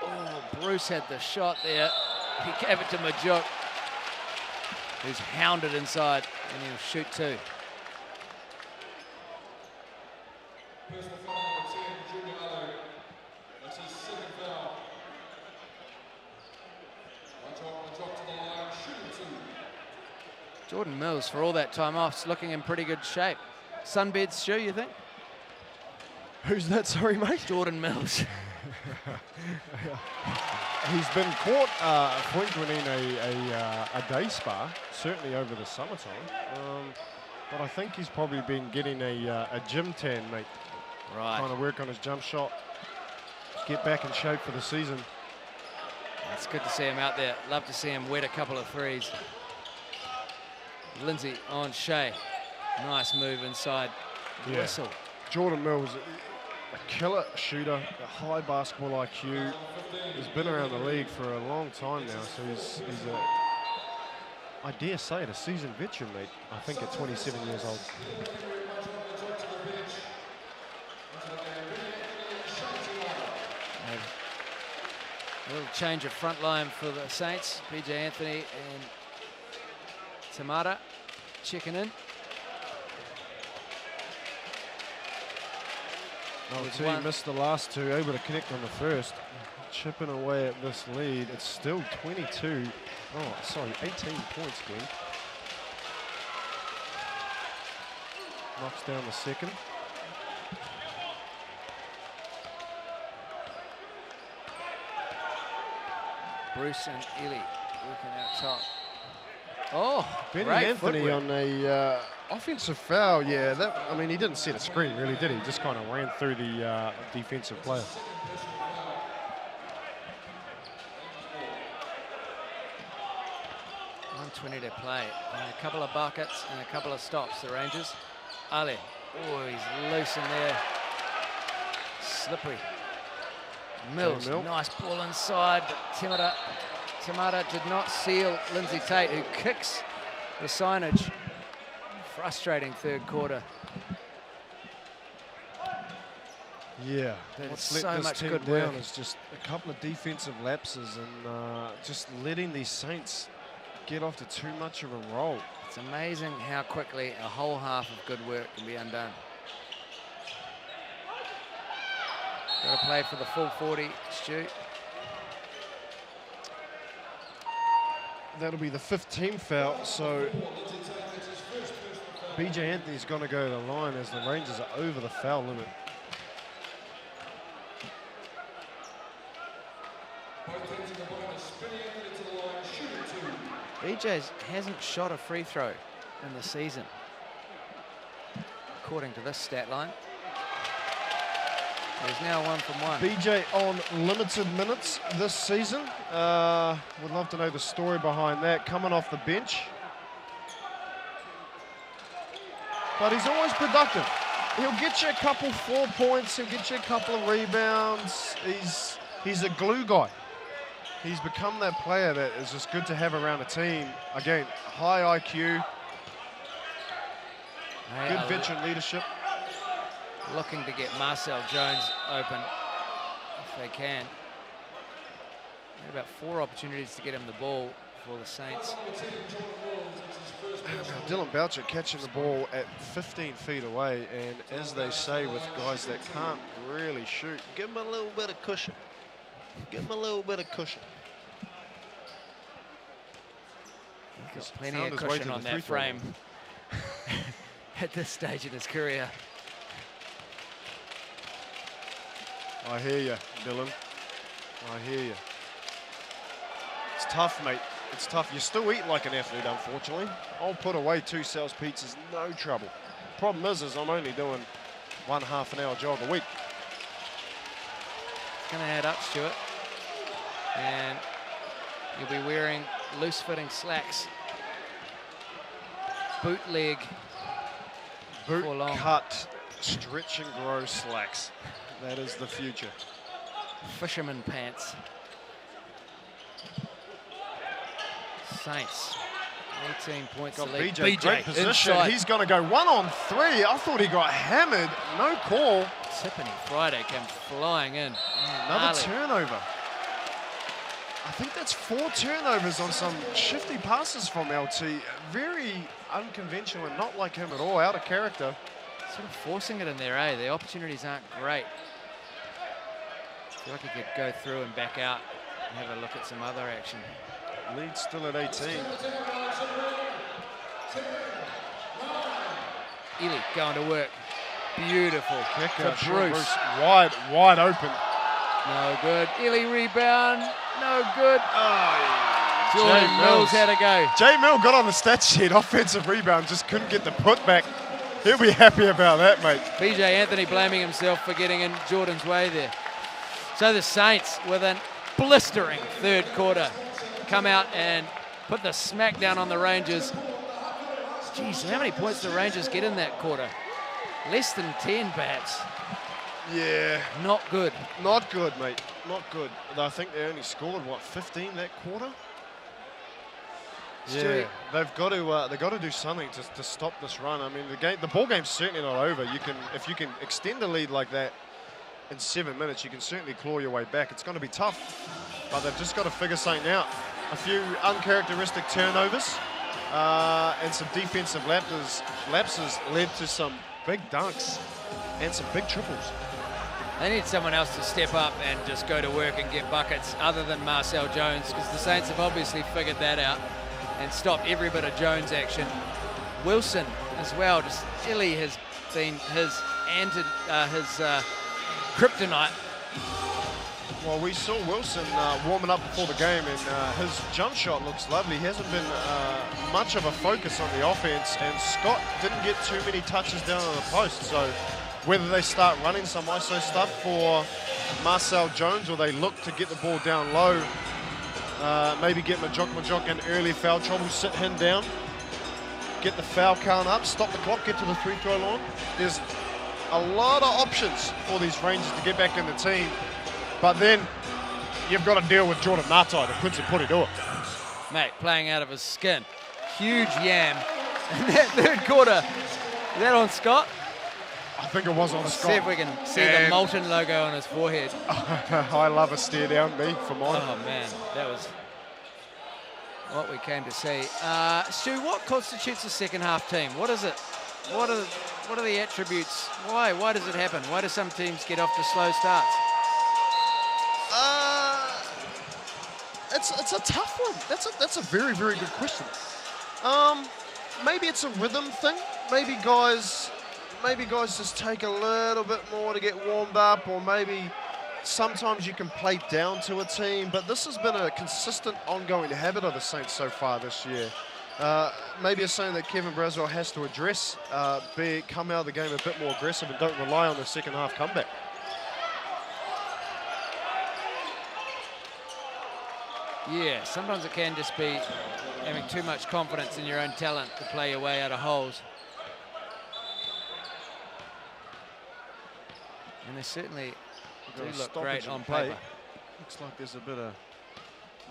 Oh, Bruce had the shot there. He gave it to Majuk, who's hounded inside, and he'll shoot 2. Personal foul number 10, Junior Allo. That's his second foul. One drop to the line, shooting 2. Jordan Mills, for all that time off, is looking in pretty good shape. Sunbed's shoe, you think? Who's that, sorry, mate? Jordan Mills. He's been caught frequenting a day spa, certainly over the summertime. But I think he's probably been getting a gym tan, mate. Right. Trying to work on his jump shot, get back in shape for the season. It's good to see him out there. Love to see him wet a couple of threes. Lindsay on Shea. Nice move inside. Yeah. Whistle. Jordan Mills, a killer shooter, a high basketball IQ. He's been around the league for a long time now, so he's I dare say it, a seasoned veteran, mate. I think at 27 years old. A little change of front line for the Saints. BJ Anthony and Tamata checking in. LT missed the last two, able to connect on the first. Chipping away at this lead. It's still 22. Oh, sorry, 18 points, Glenn. Knocks down the second. Bruce and Ely working out top. Oh, Benny great Anthony footwork. on a offensive foul. Yeah, that, I mean, he didn't set a screen, really, did he? Just kind of ran through the defensive player. .120 to play. And a couple of buckets and a couple of stops, the Rangers. Ali. Oh, he's loose in there. Slippery. Mills, nice ball inside, but Tamata did not seal Lindsay Tate, who kicks the signage. Frustrating third quarter. Yeah, There's what's let so this much team good down work. is just a couple of defensive lapses and just letting these Saints get off to too much of a roll. It's amazing how quickly a whole half of good work can be undone. Got to play for the full 40, Stu. That'll be the 15th foul, so BJ Anthony's going to go to the line as the Rangers are over the foul limit. BJ hasn't shot a free throw in the season, according to this stat line. He's now 1 from 1. BJ on limited minutes this season. Would love to know the story behind that. Coming off the bench. But he's always productive. He'll get you a couple 4 points. He'll get you a couple of rebounds. He's a glue guy. He's become that player that is just good to have around a team. Again, high IQ. Good veteran leadership. Looking to get Marcel Jones open if they can. About 4 opportunities to get him the ball for the Saints. Dylan Boucher catching the ball at 15 feet away, and as they say with guys that can't really shoot, give him a little bit of cushion. Give him a little bit of cushion. He's got plenty of cushion on that frame at this stage in his career. I hear you, Dylan. I hear you. It's tough, mate. It's tough. You still eat like an athlete, unfortunately. I'll put away 2 Sal's pizzas, no trouble. Problem is I'm only doing 1 half-an-hour jog a week. It's going to add up, Stuart. And you'll be wearing loose-fitting slacks. Bootleg. Boot cut, stretch and grow slacks. That is the future. Fisherman pants. Saints, 18 points Got to lead. BJ, great position. Inside. He's going to go 1 on 3. I thought he got hammered. No call. Tiffany Friday came flying in. Another turnover. I think that's 4 turnovers on some shifty passes from LT. Very unconventional and not like him at all, out of character. Sort of forcing it in there, eh? The opportunities aren't great. I feel like he could go through and back out and have a look at some other action. Lead still at 18. Ely going to work. Beautiful Kick to out, Bruce. Wide open. No good. Ely rebound. No good. Oh, Jordan Jay Mills had to go. Jay Mill got on the stat sheet. Offensive rebound, just couldn't get the putback. He'll be happy about that, mate. BJ Anthony blaming himself for getting in Jordan's way there. So the Saints, with a blistering third quarter, come out and put the smack down on the Rangers. Geez, how many points did the Rangers get in that quarter? Less than 10, perhaps. Yeah. Not good. Not good, mate. Not good. I think they only scored, what, 15 that quarter? Yeah. They've got to do something to stop this run. I mean, the ball game's certainly not over. If you can extend a lead like that in 7 minutes, you can certainly claw your way back. It's going to be tough, but they've just got to figure something out. A few uncharacteristic turnovers and some defensive lapses led to some big dunks and some big triples. They need someone else to step up and just go to work and get buckets other than Marcel Jones, because the Saints have obviously figured that out and stopped every bit of Jones action. Wilson as well, just Illy has been his kryptonite. Well, we saw Wilson warming up before the game, and his jump shot looks lovely. He hasn't been much of a focus on the offense, and Scott didn't get too many touches down on the post. So whether they start running some ISO stuff for Marcel Jones, or they look to get the ball down low, maybe get Majok in early foul trouble, sit him down, get the foul count up, stop the clock, get to the free throw line. There's a lot of options for these Rangers to get back in the team. But then you've got to deal with Jordan Ngatai, the Prince of Porirua. Mate, playing out of his skin. Huge yam. In that third quarter, is that on Scott? I think it was on Scott. See if we can see the Molten logo on his forehead. I love a stare down, me, for mine. Oh, man, that was what we came to see. Stu, what constitutes a second half team? What is it? What are the attributes? Why does it happen? Why do some teams get off to slow starts? It's a tough one. That's a very, very good question. Maybe it's a rhythm thing. Maybe guys just take a little bit more to get warmed up, or maybe sometimes you can play down to a team. But this has been a consistent, ongoing habit of the Saints so far this year. Maybe it's something that Kevin Braswell has to address, come out of the game a bit more aggressive and don't rely on the second half comeback. Yeah, sometimes it can just be having too much confidence in your own talent to play your way out of holes. And they certainly do look great on paper. Looks like there's a bit of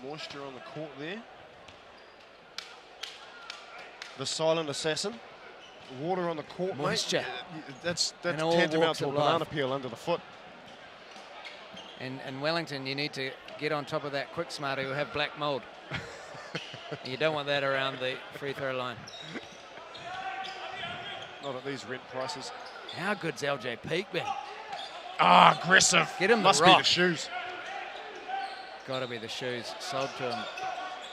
moisture on the court there. The silent assassin. Water on the court, moisture. Mate. That's tantamount to a banana peel under the foot. And Wellington, you need to get on top of that quick smarter who have black mold. You don't want that around the free throw line. Not at these rent prices. How good's LJ Peake been? Aggressive. Get him Must the rock. be the shoes. Got to be the shoes. Sold to him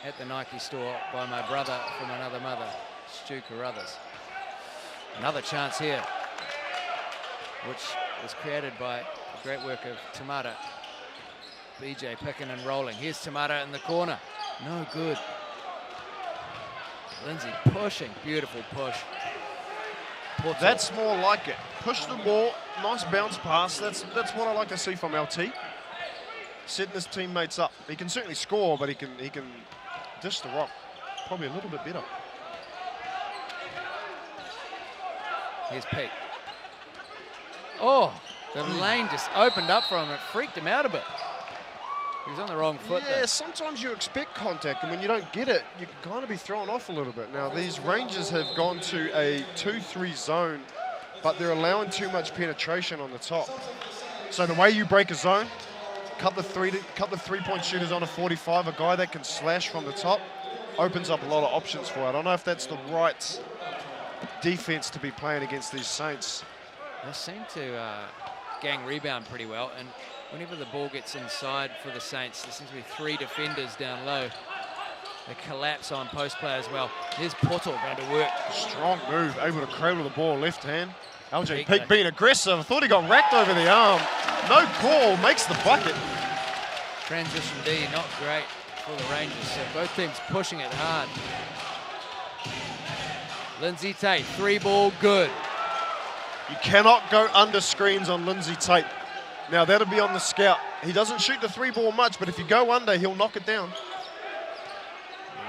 at the Nike store by my brother from another mother, Stu Carruthers. Another chance here, which was created by the great work of Tamata. BJ picking and rolling. Here's Tamata in the corner. No good. Lindsay pushing. Beautiful push. Portal. That's more like it. Push the ball. Nice bounce pass. That's what I like to see from LT. Setting his teammates up. He can certainly score, but he can dish the rock probably a little bit better. Here's Pete. Oh, the lane just opened up for him. It freaked him out a bit. He was on the wrong foot there. Sometimes you expect contact, and when you don't get it, you can kind of be thrown off a little bit. Now, these Rangers have gone to a 2-3 zone, but they're allowing too much penetration on the top. So the way you break a zone, couple of three-point shooters on a 45, a guy that can slash from the top, opens up a lot of options for it. I don't know if that's the right defense to be playing against these Saints. They seem to gang rebound pretty well, and whenever the ball gets inside for the Saints, there seems to be 3 defenders down low. They collapse on post play as well. Here's Portal going to work. Strong move, able to cradle the ball left hand. LJ Peake being aggressive. I thought he got racked over the arm. No call, makes the bucket. Transition D, not great for the Rangers. So both teams pushing it hard. Lindsay Tate, 3-ball, good. You cannot go under screens on Lindsay Tate. Now that'll be on the scout. He doesn't shoot the 3-ball much, but if you go under, he'll knock it down.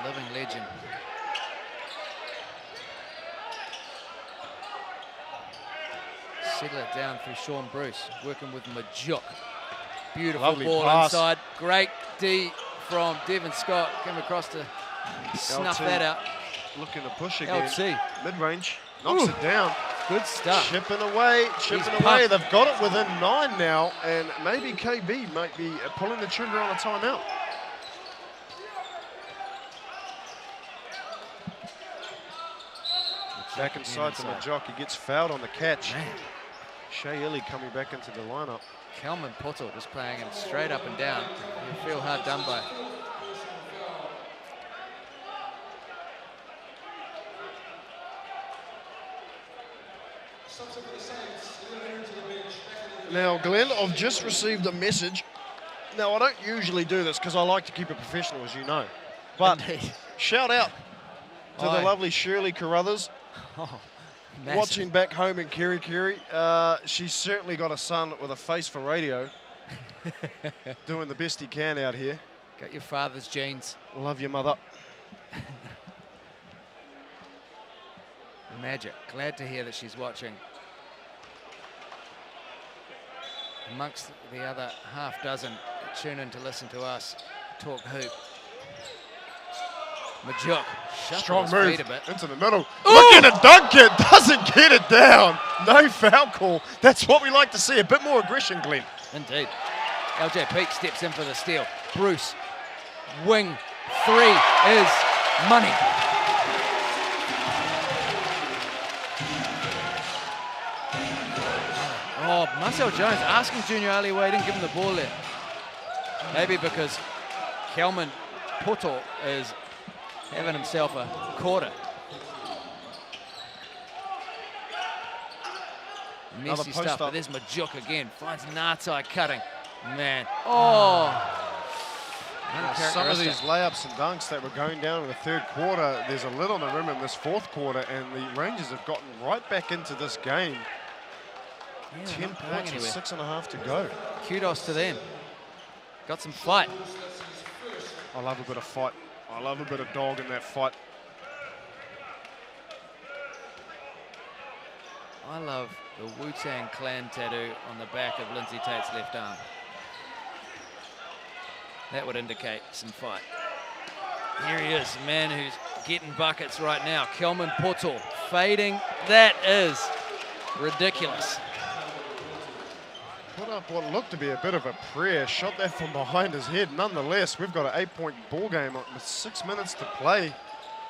A living legend. settle it down through Sean Bruce, working with Majuk. Beautiful Lovely ball pass. inside. Great D from Devon Scott. Came across to snuff LT. that out. Looking to push again. LT. Mid-range. Knocks it down. Good stuff. Chipping away, chipping He's away. pumped. They've got it within 9 now, and maybe KB might be pulling the trigger on a timeout. Back inside to Majuk. He gets fouled on the catch. Man. Shea Illy coming back into the lineup. Kelman Poto just playing him straight up and down. You feel hard done by. Now, Glenn, I've just received a message. Now, I don't usually do this because I like to keep it professional, as you know. But Indeed. shout out to the Aye. lovely Shirley Carruthers. Oh, massive. Watching back home in Kerikeri, she's certainly got a son with a face for radio, doing the best he can out here. Got your father's genes. Love your mother. Magic. Glad to hear that she's watching. Amongst the other half dozen that tune in to listen to us talk hoop. Majuk shuffles Strong his move feet a bit. into the middle. Looking to dunk it, doesn't get it down. No foul call. That's what we like to see, a bit more aggression, Glenn. Indeed. LJ Peake steps in for the steal. Bruce, wing three is money. Oh, Marcel Jones asking Junior Aliway, didn't give him the ball there. Maybe because Kelman Poto is having himself a quarter. Another Messy post stuff, but up. there's Majuk again. Finds Natai cutting. Man. Oh. Some of these Uncharacteristic. layups and dunks that were going down in the third quarter, there's a lid on the rim in this fourth quarter, and the Rangers have gotten right back into this game. Yeah, 10 not going points with anywhere. 6.5 to go. Kudos to them. Got some fight. I love a bit of fight. I love a bit of dog in that fight. I love the Wu-Tang Clan tattoo on the back of Lindsay Tate's left arm. That would indicate some fight. Here he is, the man who's getting buckets right now. Kelman Poto fading. That is ridiculous. Put up what looked to be a bit of a prayer. Shot that from behind his head. Nonetheless, we've got an 8-point ball game with 6 minutes to play.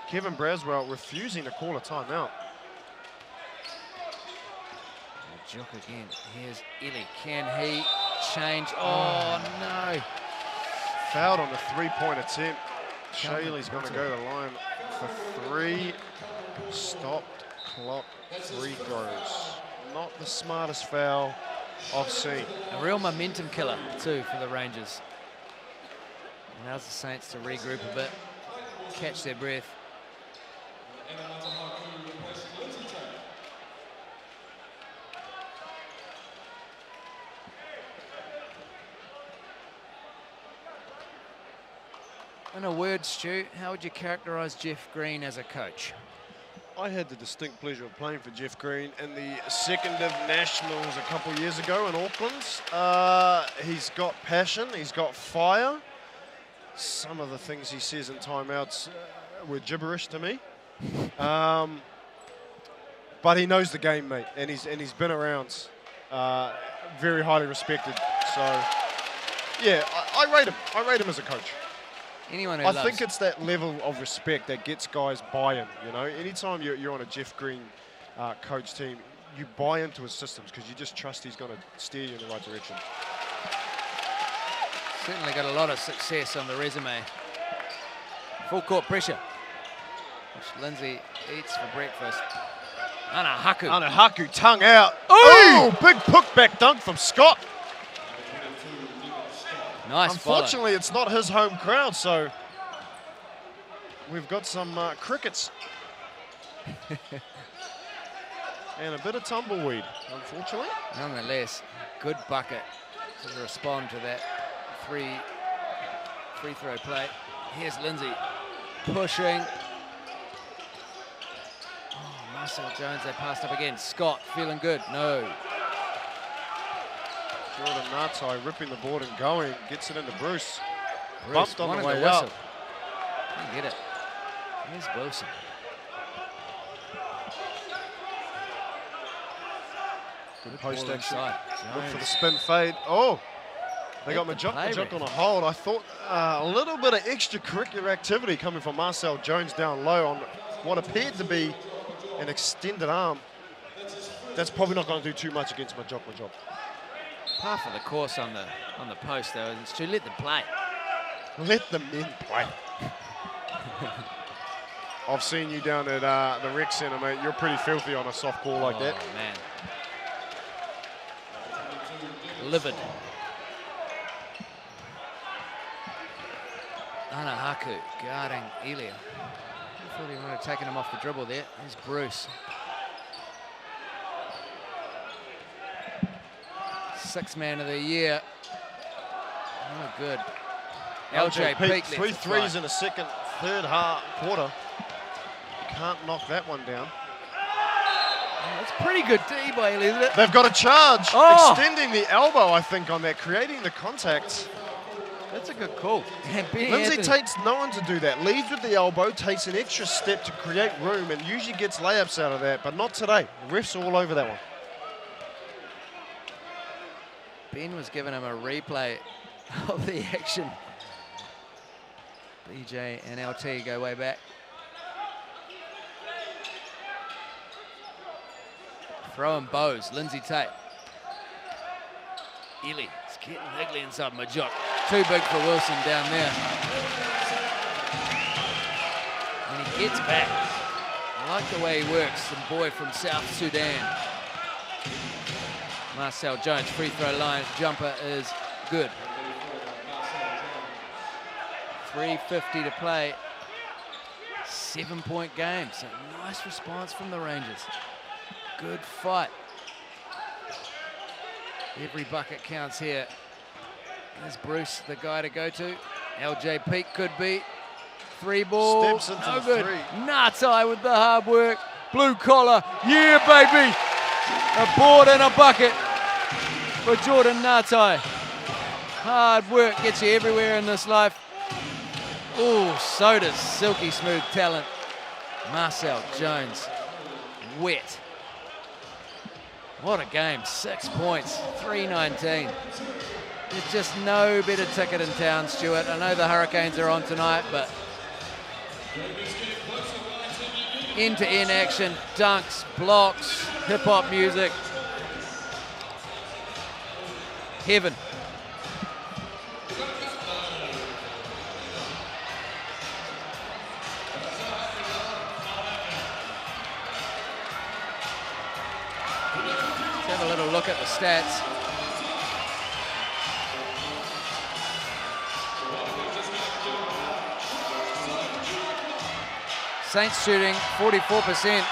Kevin Braswell refusing to call a timeout. Majuk again. Here's Illy. Can he change? Oh, no. Fouled on the three-point attempt. Kelman Shaylee's going to Poto. go to the line for 3. Stopped clock free throws. Not the smartest foul I've seen. A real momentum killer, too, for the Rangers. Allows the Saints to regroup a bit, catch their breath. In a word, Stu, how would you characterise Jeff Green as a coach? I had the distinct pleasure of playing for Jeff Green in the second Div Nationals a couple of years ago in Auckland. He's got passion, he's got fire. Some of the things he says in timeouts were gibberish to me. But he knows the game, mate, and he's been around. Very highly respected. So, yeah, I rate him. I rate him as a coach. Anyone who I loves think it's that level of respect that gets guys buy-in, you know. Anytime you're on a Jeff Green coach team, you buy into his systems because you just trust he's going to steer you in the right direction. certainly got a lot of success on the resume. Full court pressure, which Lindsay eats for breakfast. Anahaku. Anahaku, tongue out. Ooh! Oh, big put-back dunk from Scott. Nice Unfortunately, it's not his home crowd, so we've got some crickets. And a bit of tumbleweed, unfortunately. Nonetheless, good bucket to respond to that free throw play. Here's Lindsay pushing. Oh, Marcel Jones, they passed up again. Scott feeling good. No. Jordan Natai ripping the board and going. Gets it into Bruce. Bruce Bumped on wanted the way whistle. up. Didn't get it. Here's Wilson. Good post ball action. inside. Look for the Jones. spin fade. Oh! They got Let the play Majuk ref. on a hold. I thought a little bit of extracurricular activity coming from Marcel Jones down low on what appeared to be an extended arm. That's probably not going to do too much against Majuk. Half of the course on the post though, and to let them play. Let the men play. I've seen you down at the rec centre, mate. You're pretty filthy on a soft call like that. Oh, man. Livid. Anahaku guarding Elia. I thought he would have taken him off the dribble there. Here's Bruce. Sixth man of the year. Oh, good. LJ Peak. Three threes in the second, third quarter. Can't knock that one down. That's pretty good D by Elia, isn't it? They've got a charge. Oh! Extending the elbow, I think, on that, creating the contact. That's a good call. And Benny Lindsay Anthony- takes no one to do that. Leads with the elbow, takes an extra step to create room, and usually gets layups out of that, but not today. The refs are all over that one. Ben was giving him a replay of the action. BJ and LT go way back. Throwing bows, Lindsay Tate. Ely, it's getting ugly inside Majuk. Too big for Wilson down there. And he gets back. I like the way he works, the boy from South Sudan. Marcel Jones, free throw line jumper is good. 3:50 to play. 7-point game. So nice response from the Rangers. Good fight. Every bucket counts here. There's Bruce, the guy to go to. LJ Peak could be. Three ball. Steps into no the good. three. Natai with the hard work. Blue collar. Yeah, baby. A board and a bucket for Jordan Natai. Hard work gets you everywhere in this life. Oh, so does silky smooth talent. Marcel Jones, wet. What a game, 6 points, 3:19. There's just no better ticket in town, Stuart. I know the Hurricanes are on tonight, but end-to-end action, dunks, blocks, hip-hop music. Heaven. Let's have a little look at the stats. Saints shooting 44%,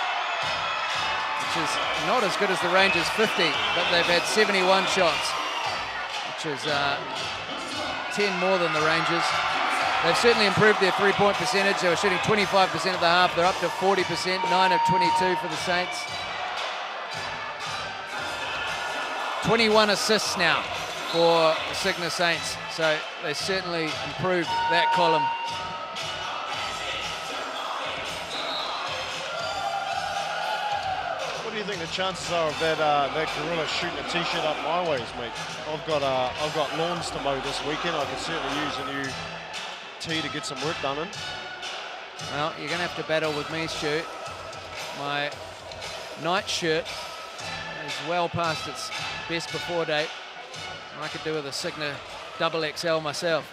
which is not as good as the Rangers 50, but they've had 71 shots, which is 10 more than the Rangers. They've certainly improved their three-point percentage. They were shooting 25% at the half. They're up to 40%, 9 of 22 for the Saints. 21 assists now for the Cigna Saints, so they certainly improved that column. What do you think the chances are of that gorilla shooting a t-shirt up my ways, mate? I've got lawns to mow this weekend. I could certainly use a new tee to get some work done in. Well, you're going to have to battle with me, Stu. My night shirt is well past its best before date. I could do with a Cigna double XL myself.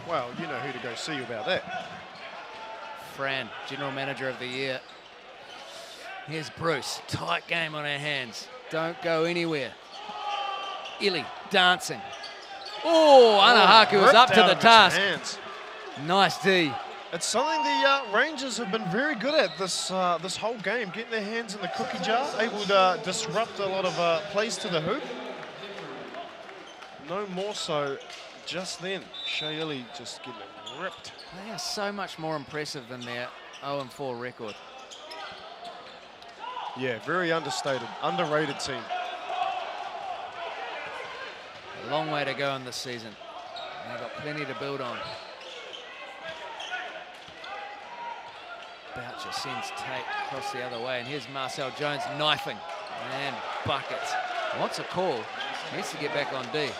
Well, you know who to go see about that. Fran, General Manager of the Year. Here's Bruce, tight game on our hands. Don't go anywhere. Illy dancing. Oh, Anahaku was up to the task. Hands. Nice D. It's something the Rangers have been very good at this this whole game, getting their hands in the cookie jar, able to disrupt a lot of plays to the hoop. No more so just then. Shea Ili just getting ripped. They are so much more impressive than their 0-4 record. Yeah, very understated, underrated team. A long way to go in this season. They've got plenty to build on. Boucher sends Tate across the other way, and here's Marcel Jones knifing. And buckets. Wants a call. Needs to get back on D.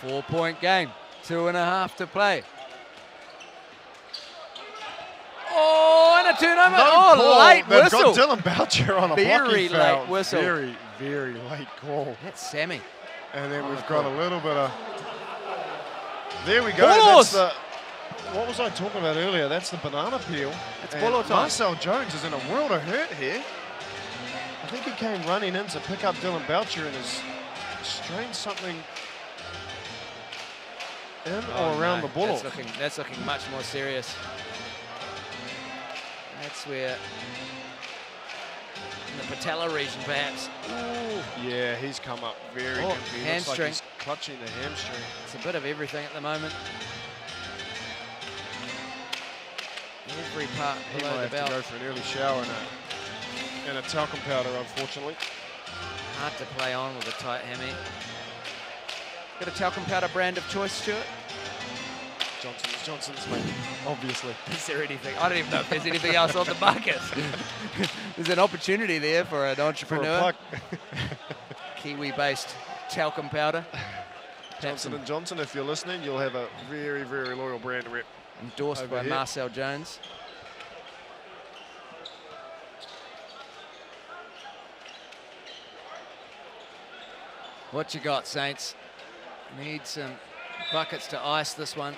4-point game. 2.5 to play. Oh, and a turnover. Late They've whistle. got Dylan Boucher on a Very blocking foul. late whistle. Very, very late call. That's Sammy. And then we've got a little bit of... There we go. Balls. That's the... What was I talking about earlier? That's the banana peel. It's And Bullo time. Marcel Jones is in a world of hurt here. I think he came running in to pick up Dylan Boucher and has strained something in or around the bullet. That's looking much more serious. That's where in the patella region, perhaps. Ooh. Yeah, he's come up very Oh, good. He looks hamstring. like he's clutching the hamstring. It's a bit of everything at the moment. Every part He below might the have belt. to go for an early shower and a talcum powder, unfortunately. Hard to play on with a tight hammy. Got a talcum powder brand of choice, Stuart? Johnson's, mate, obviously. Is there anything? I don't even know if there's anything else on the market. There's an opportunity there for an entrepreneur. Kiwi-based talcum powder. Johnson & Johnson, if you're listening, you'll have a very, very loyal brand rep. Endorsed over by here. Marcel Jones. What you got, Saints? Need some buckets to ice this one.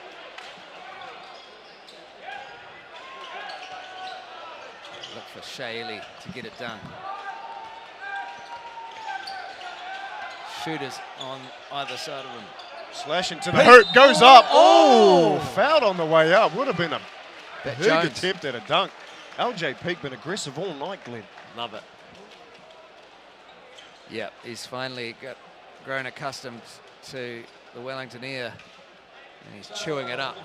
Look for Shaili to get it done. Shooters on either side of him. Slashing to the hoop, goes up. Oh, fouled on the way up. Would have been a That big Jones. attempt at a dunk. LJ Peake been aggressive all night, Glenn. Love it. Yep, he's finally grown accustomed to the Wellington ear, and he's chewing it up.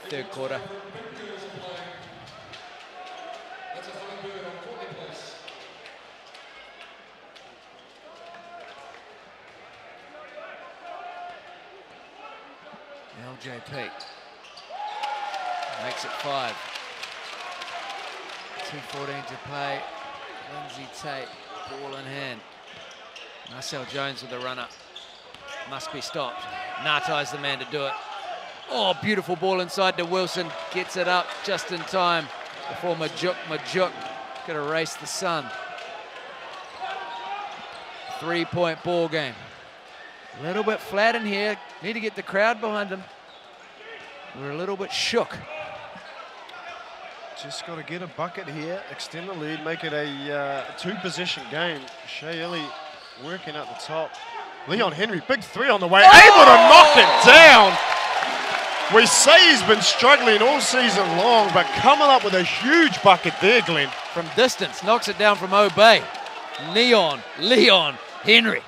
Third quarter. LJ Peake makes it 5. 2:14 to play. Lindsay Tate, ball in hand. Marcel Jones with the runner. Must be stopped. Ngatai's the man to do it. Oh, beautiful ball inside to Wilson. Gets it up just in time before Majuk could erase the sun. 3-point ball game. A little bit flat in here. Need to get the crowd behind them. We're a little bit shook. Just got to get a bucket here, extend the lead, make it a two-possession game. Shea Ili working at the top. Leon Henry, big three on the way, able to knock it down. We say he's been struggling all season long, but coming up with a huge bucket there, Glenn. From distance, knocks it down from Obey. Leon Henry.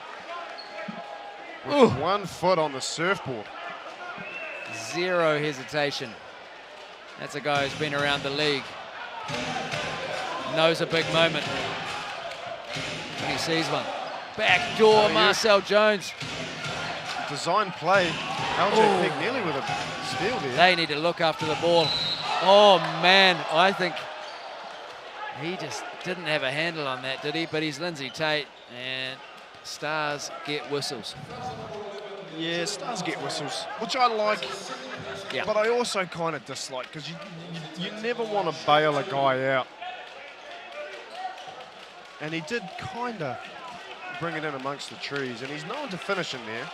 With 1 foot on the surfboard. Zero hesitation. That's a guy who's been around the league. Knows a big moment when he sees one. Back door, Marcel Jones. Design play. LJ Peake nearly with a steal there. They need to look after the ball. Oh, man, I think he just didn't have a handle on that, did he? But he's Lindsay Tate, and Stars get whistles. Yeah, Stars get whistles, which I like, but I also kind of dislike, because you never want to bail a guy out. And he did kind of bring it in amongst the trees, and he's known to finish in there.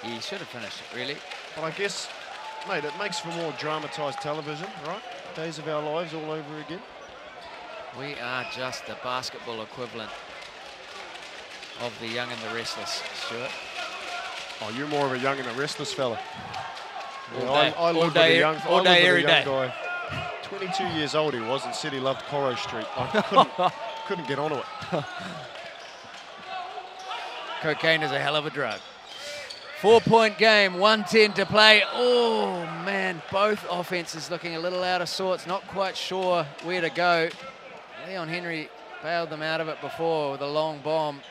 He should have finished it, really. But I guess, mate, it makes for more dramatised television, right? Days of our lives all over again. We are just the basketball equivalent of the young and the restless, Stuart. Oh, you're more of a young and a restless fella. All Yeah, day, I live all with day, a young, all day, every day. guy. 22 years old he was and said he loved Coro Street. I couldn't get onto it. Cocaine is a hell of a drug. 4-point game, 1:10 to play. Oh, man, both offenses looking a little out of sorts, not quite sure where to go. Leon Henry bailed them out of it before with a long bomb.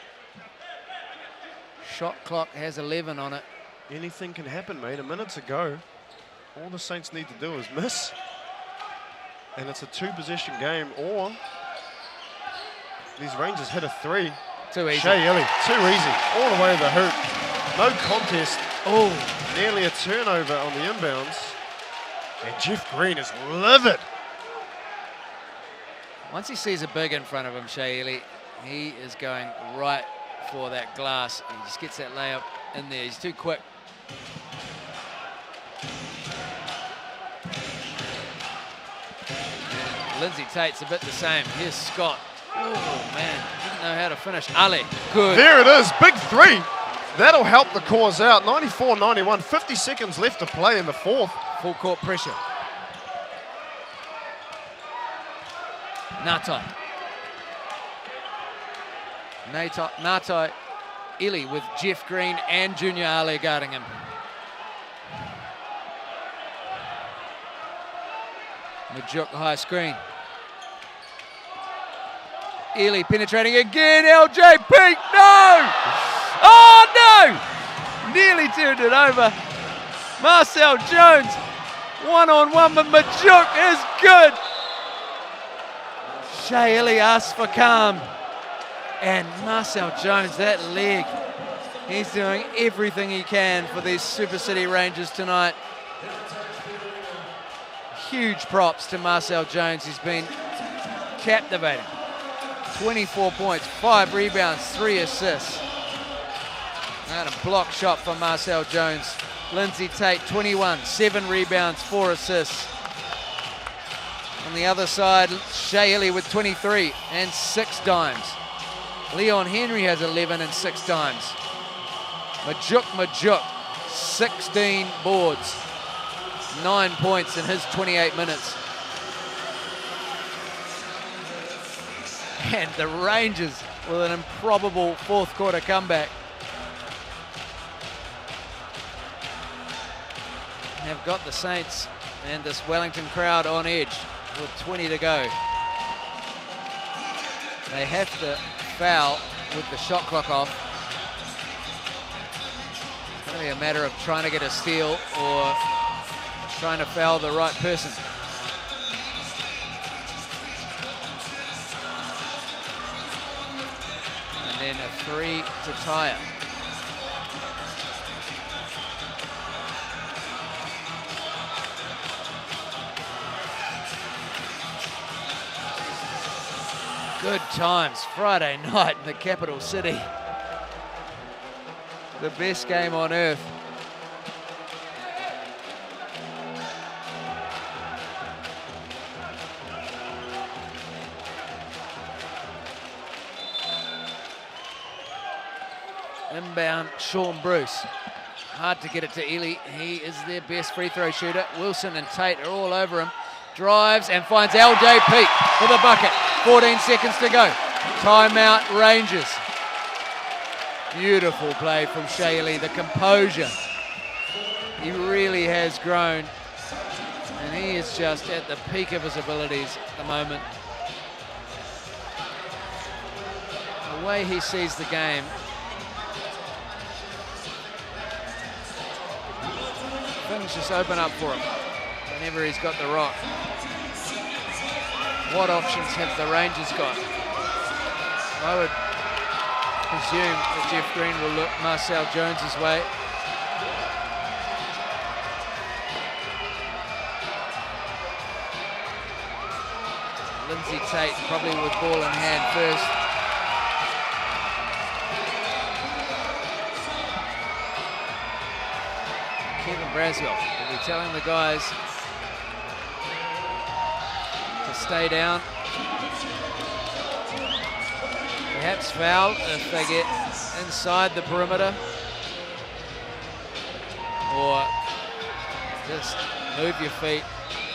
Shot clock has 11 on it. Anything can happen, mate. A minute to go. All the Saints need to do is miss. And it's a 2-possession game, or these Rangers hit a 3. Too easy. Shea Ili, too easy. All the way to the hoop. No contest. Oh, Nearly a turnover on the inbounds. And Jeff Green is livid. once he sees a big in front of him, Shea Ili, he is going right for that glass. He just gets that layup in there. He's too quick. And Lindsay Tate's a bit the same. Here's Scott. Oh, man, didn't know how to finish. Ali, good. There it is, big 3. That'll help the cause out. 94-91, 50 seconds left to play in the fourth. Full court pressure. Ngatai. Ngatai Ili with Jeff Green and Junior Ali guarding him. Majuk high screen. Ili penetrating again, LJ Peak, no! Oh no! Nearly turned it over. Marcel Jones, one-on-one, but Majuk is good. Shea Ili asks for calm. And Marcel Jones, that leg, he's doing everything he can for these Super City Rangers tonight. Huge props to Marcel Jones. He's been captivating. 24 points, 5 rebounds, 3 assists. And a block shot from Marcel Jones. Lindsay Tate, 21, 7 rebounds, 4 assists. On the other side, Shea Ili with 23 and 6 dimes. Leon Henry has 11 and 6 dimes. Majuk, 16 boards, 9 points in his 28 minutes. And the Rangers with an improbable fourth quarter comeback have got the Saints and this Wellington crowd on edge with 20 to go. They have to foul with the shot clock off. It's going to be a matter of trying to get a steal or trying to foul the right person. And then a 3 to tie it. Good times, Friday night in the capital city. The best game on earth. Inbound, Sean Bruce. Hard to get it to Ili. He is their best free throw shooter. Wilson and Tate are all over him. Drives and finds LJ Peak for the bucket. 14 seconds to go. Timeout, Rangers. Beautiful play from Shea Ili, the composure. He really has grown. And he is just at the peak of his abilities at the moment. The way he sees the game. Things just open up for him whenever he's got the rock. What options have the Rangers got? I would presume that Jeff Green will look Marcel Jones's way. Lindsay Tate probably with ball in hand first. Kevin Braswell will be telling the guys to stay down. Perhaps foul if they get inside the perimeter. Or just move your feet,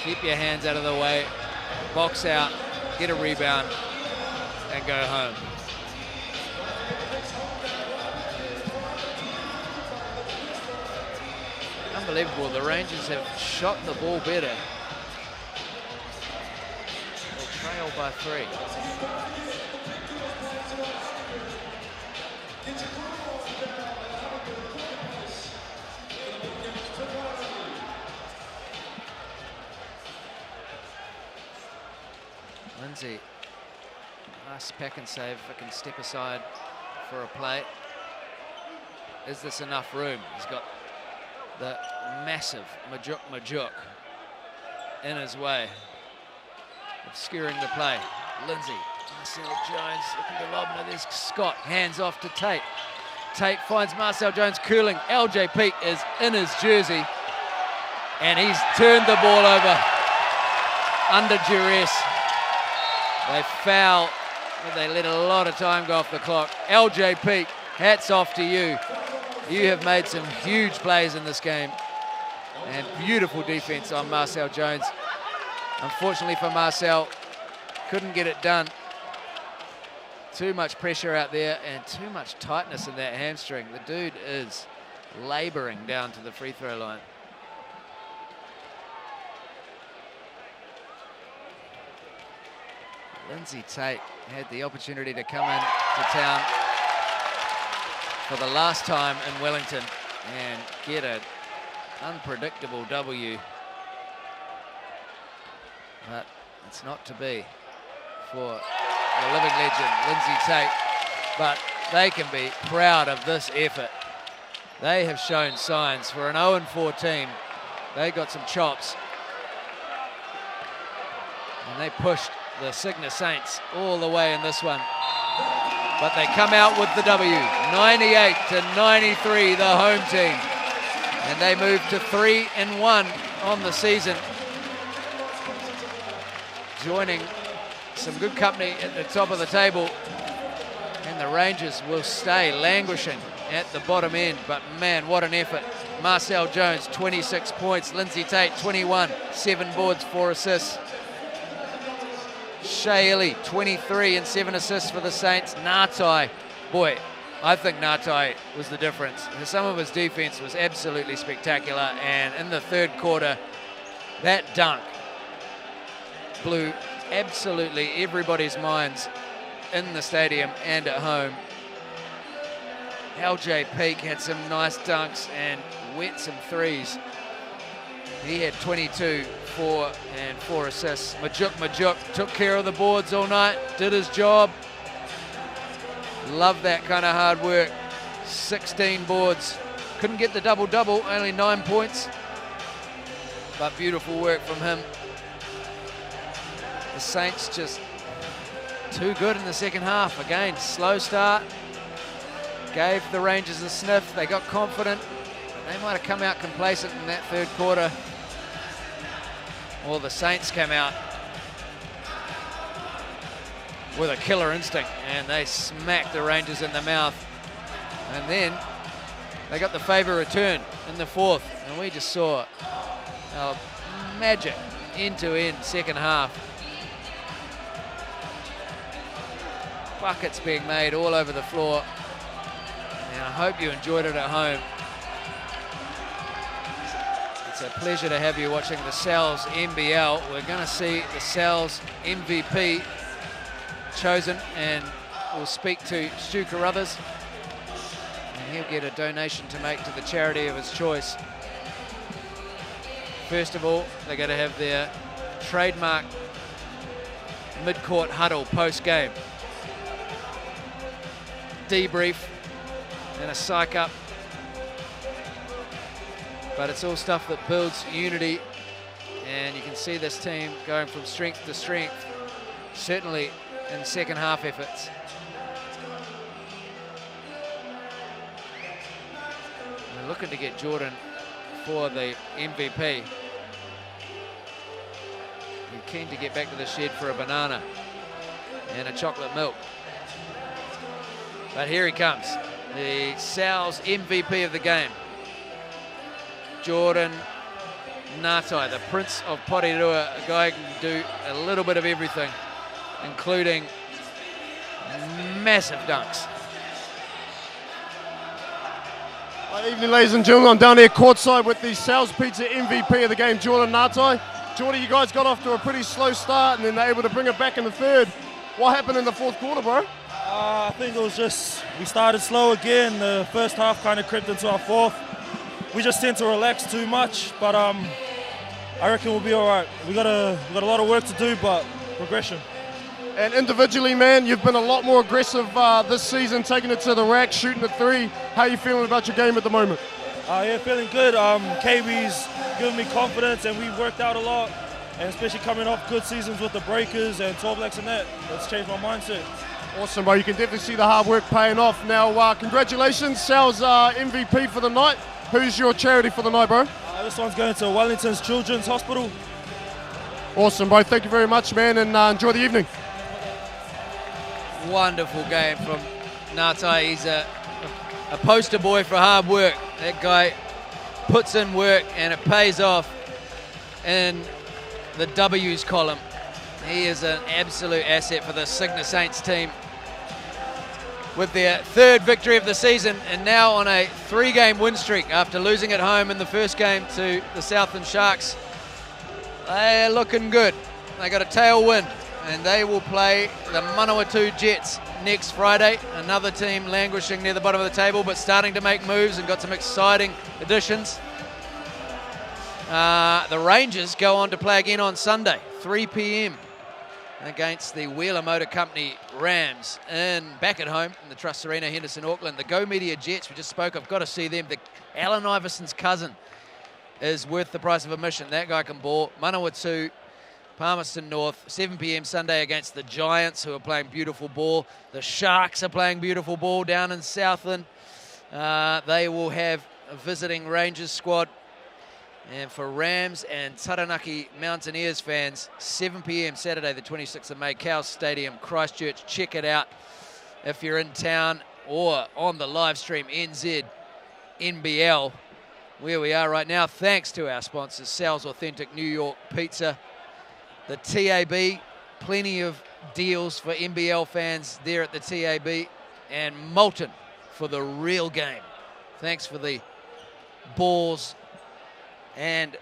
keep your hands out of the way, box out, get a rebound. and go home. Unbelievable, the Rangers have shot the ball better. They'll trail by 3. Lindsay, nice pack and save if I can step aside for a play. Is this enough room? He's got the massive Majuk in his way, obscuring the play. Lindsay, Marcel Jones looking to lob. No, there's Scott, hands off to Tate. Tate finds Marcel Jones curling. LJ Peak is in his jersey, and he's turned the ball over under duress. They foul, but they let a lot of time go off the clock. LJ Peak, hats off to you. You have made some huge plays in this game, and beautiful defense on Marcel Jones. Unfortunately for Marcel, couldn't get it done. Too much pressure out there and too much tightness in that hamstring. The dude is laboring down to the free throw line. Lindsay Tate had the opportunity to come into town for the last time in Wellington and get an unpredictable W. But it's not to be for the living legend, Lindsay Tate. But they can be proud of this effort. They have shown signs for an 0-4 team. They got some chops. And they pushed the Cygnus Saints all the way in this one. But they come out with the W, 98-93, the home team. And they move to 3-1 on the season, joining some good company at the top of the table. And the Rangers will stay languishing at the bottom end. But man, what an effort. Marcel Jones, 26 points. Lindsay Tate, 21, 7 boards, 4 assists. Shea Ili, 23 and 7 assists for the Saints. Ngatai, boy, I think Ngatai was the difference. Some of his defense was absolutely spectacular, and in the third quarter, that dunk blew absolutely everybody's minds in the stadium and at home. LJ Peak had some nice dunks and wet some threes. He had 22, 4 and 4 assists. Majuk took care of the boards all night, did his job. Love that kind of hard work. 16 boards. Couldn't get the double-double, only 9 points. But beautiful work from him. The Saints just too good in the second half. Again, slow start. Gave the Rangers a sniff. They got confident. They might have come out complacent in that third quarter. Well, the Saints came out with a killer instinct, and they smacked the Rangers in the mouth. And then they got the favour return in the fourth, and we just saw a magic end-to-end second half. Buckets being made all over the floor, and I hope you enjoyed it at home. It's a pleasure to have you watching the Sal's NBL. We're going to see the Sal's MVP chosen, and we'll speak to Stu Carruthers, and he'll get a donation to make to the charity of his choice. First of all, they're going to have their trademark mid-court huddle post-game. Debrief and a psych up. But it's all stuff that builds unity, and you can see this team going from strength to strength, certainly in second half efforts. We're looking to get Jordan for the MVP. You're keen to get back to the shed for a banana and a chocolate milk. But here he comes, the Sal's MVP of the game. Jordan Ngatai, the Prince of Porirua, a guy who can do a little bit of everything, including Massive dunks. Evening, ladies and gentlemen. I'm down here courtside with the Sal's Pizza MVP of the game, Jordan Ngatai. Jordan, you guys got off to a pretty slow start and then they're able to bring it back in the third. What happened in the fourth quarter, bro? I think it was just, we started slow again. The first half kind of crept into our fourth. We just tend to relax too much, but I reckon we'll be all right. We got a lot of work to do, but progression. And individually, man, you've been a lot more aggressive this season, taking it to the rack, shooting the three. How are you feeling about your game at the moment? Yeah, feeling good. KB's given me confidence, and we've worked out a lot, and especially coming off good seasons with the Breakers and Tall Blacks and that. That's changed my mindset. Awesome, bro. You can definitely see the hard work paying off. Now, congratulations, Sal's MVP for the night. Who's your charity for the night, bro? This one's going to Wellington's Children's Hospital. Awesome, bro. Thank you very much, man, and enjoy the evening. Wonderful game from Ngatai. He's a poster boy for hard work. That guy puts in work and it pays off in the W's column. He is an absolute asset for the Cygnus Saints team. With their third victory of the season and now on a 3-game win streak after losing at home in the first game to the Southland Sharks. They're looking good. They got a tailwind and they will play the Manawatu Jets next Friday. Another team languishing near the bottom of the table but starting to make moves and got some exciting additions. The Rangers go on to play again on Sunday, 3 p.m. against the Wheeler Motor Company Rams back at home in the Trust Arena, Henderson, Auckland. The Go Media Jets, we just spoke, I've got to see them. Allen Iverson's cousin is worth the price of admission. That guy can ball. Manawatu, Palmerston North, 7 p.m. Sunday against the Giants, who are playing beautiful ball. The Sharks are playing beautiful ball down in Southland. They will have a visiting Rangers squad. And for Rams and Taranaki Mountaineers fans, 7 p.m. Saturday, the 26th of May, Cowes Stadium, Christchurch. Check it out if you're in town or on the live stream, NZ NBL, where we are right now. Thanks to our sponsors, Sal's Authentic New York Pizza, the TAB, plenty of deals for NBL fans there at the TAB, and Molten for the real game. Thanks for the balls and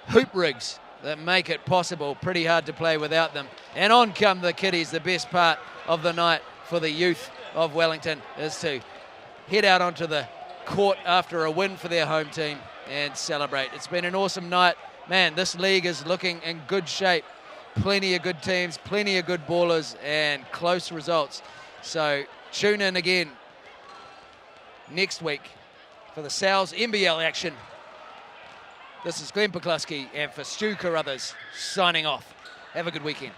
hoop rigs that make it possible. Pretty hard to play without them. And on come the kiddies. The best part of the night for the youth of Wellington is to head out onto the court after a win for their home team and celebrate. It's been an awesome night. Man, this league is looking in good shape. Plenty of good teams, plenty of good ballers, and close results. So tune in again next week for the Sal's NBL action. This is Glenn Poklusky, and for Stu Carruthers signing off. Have a good weekend.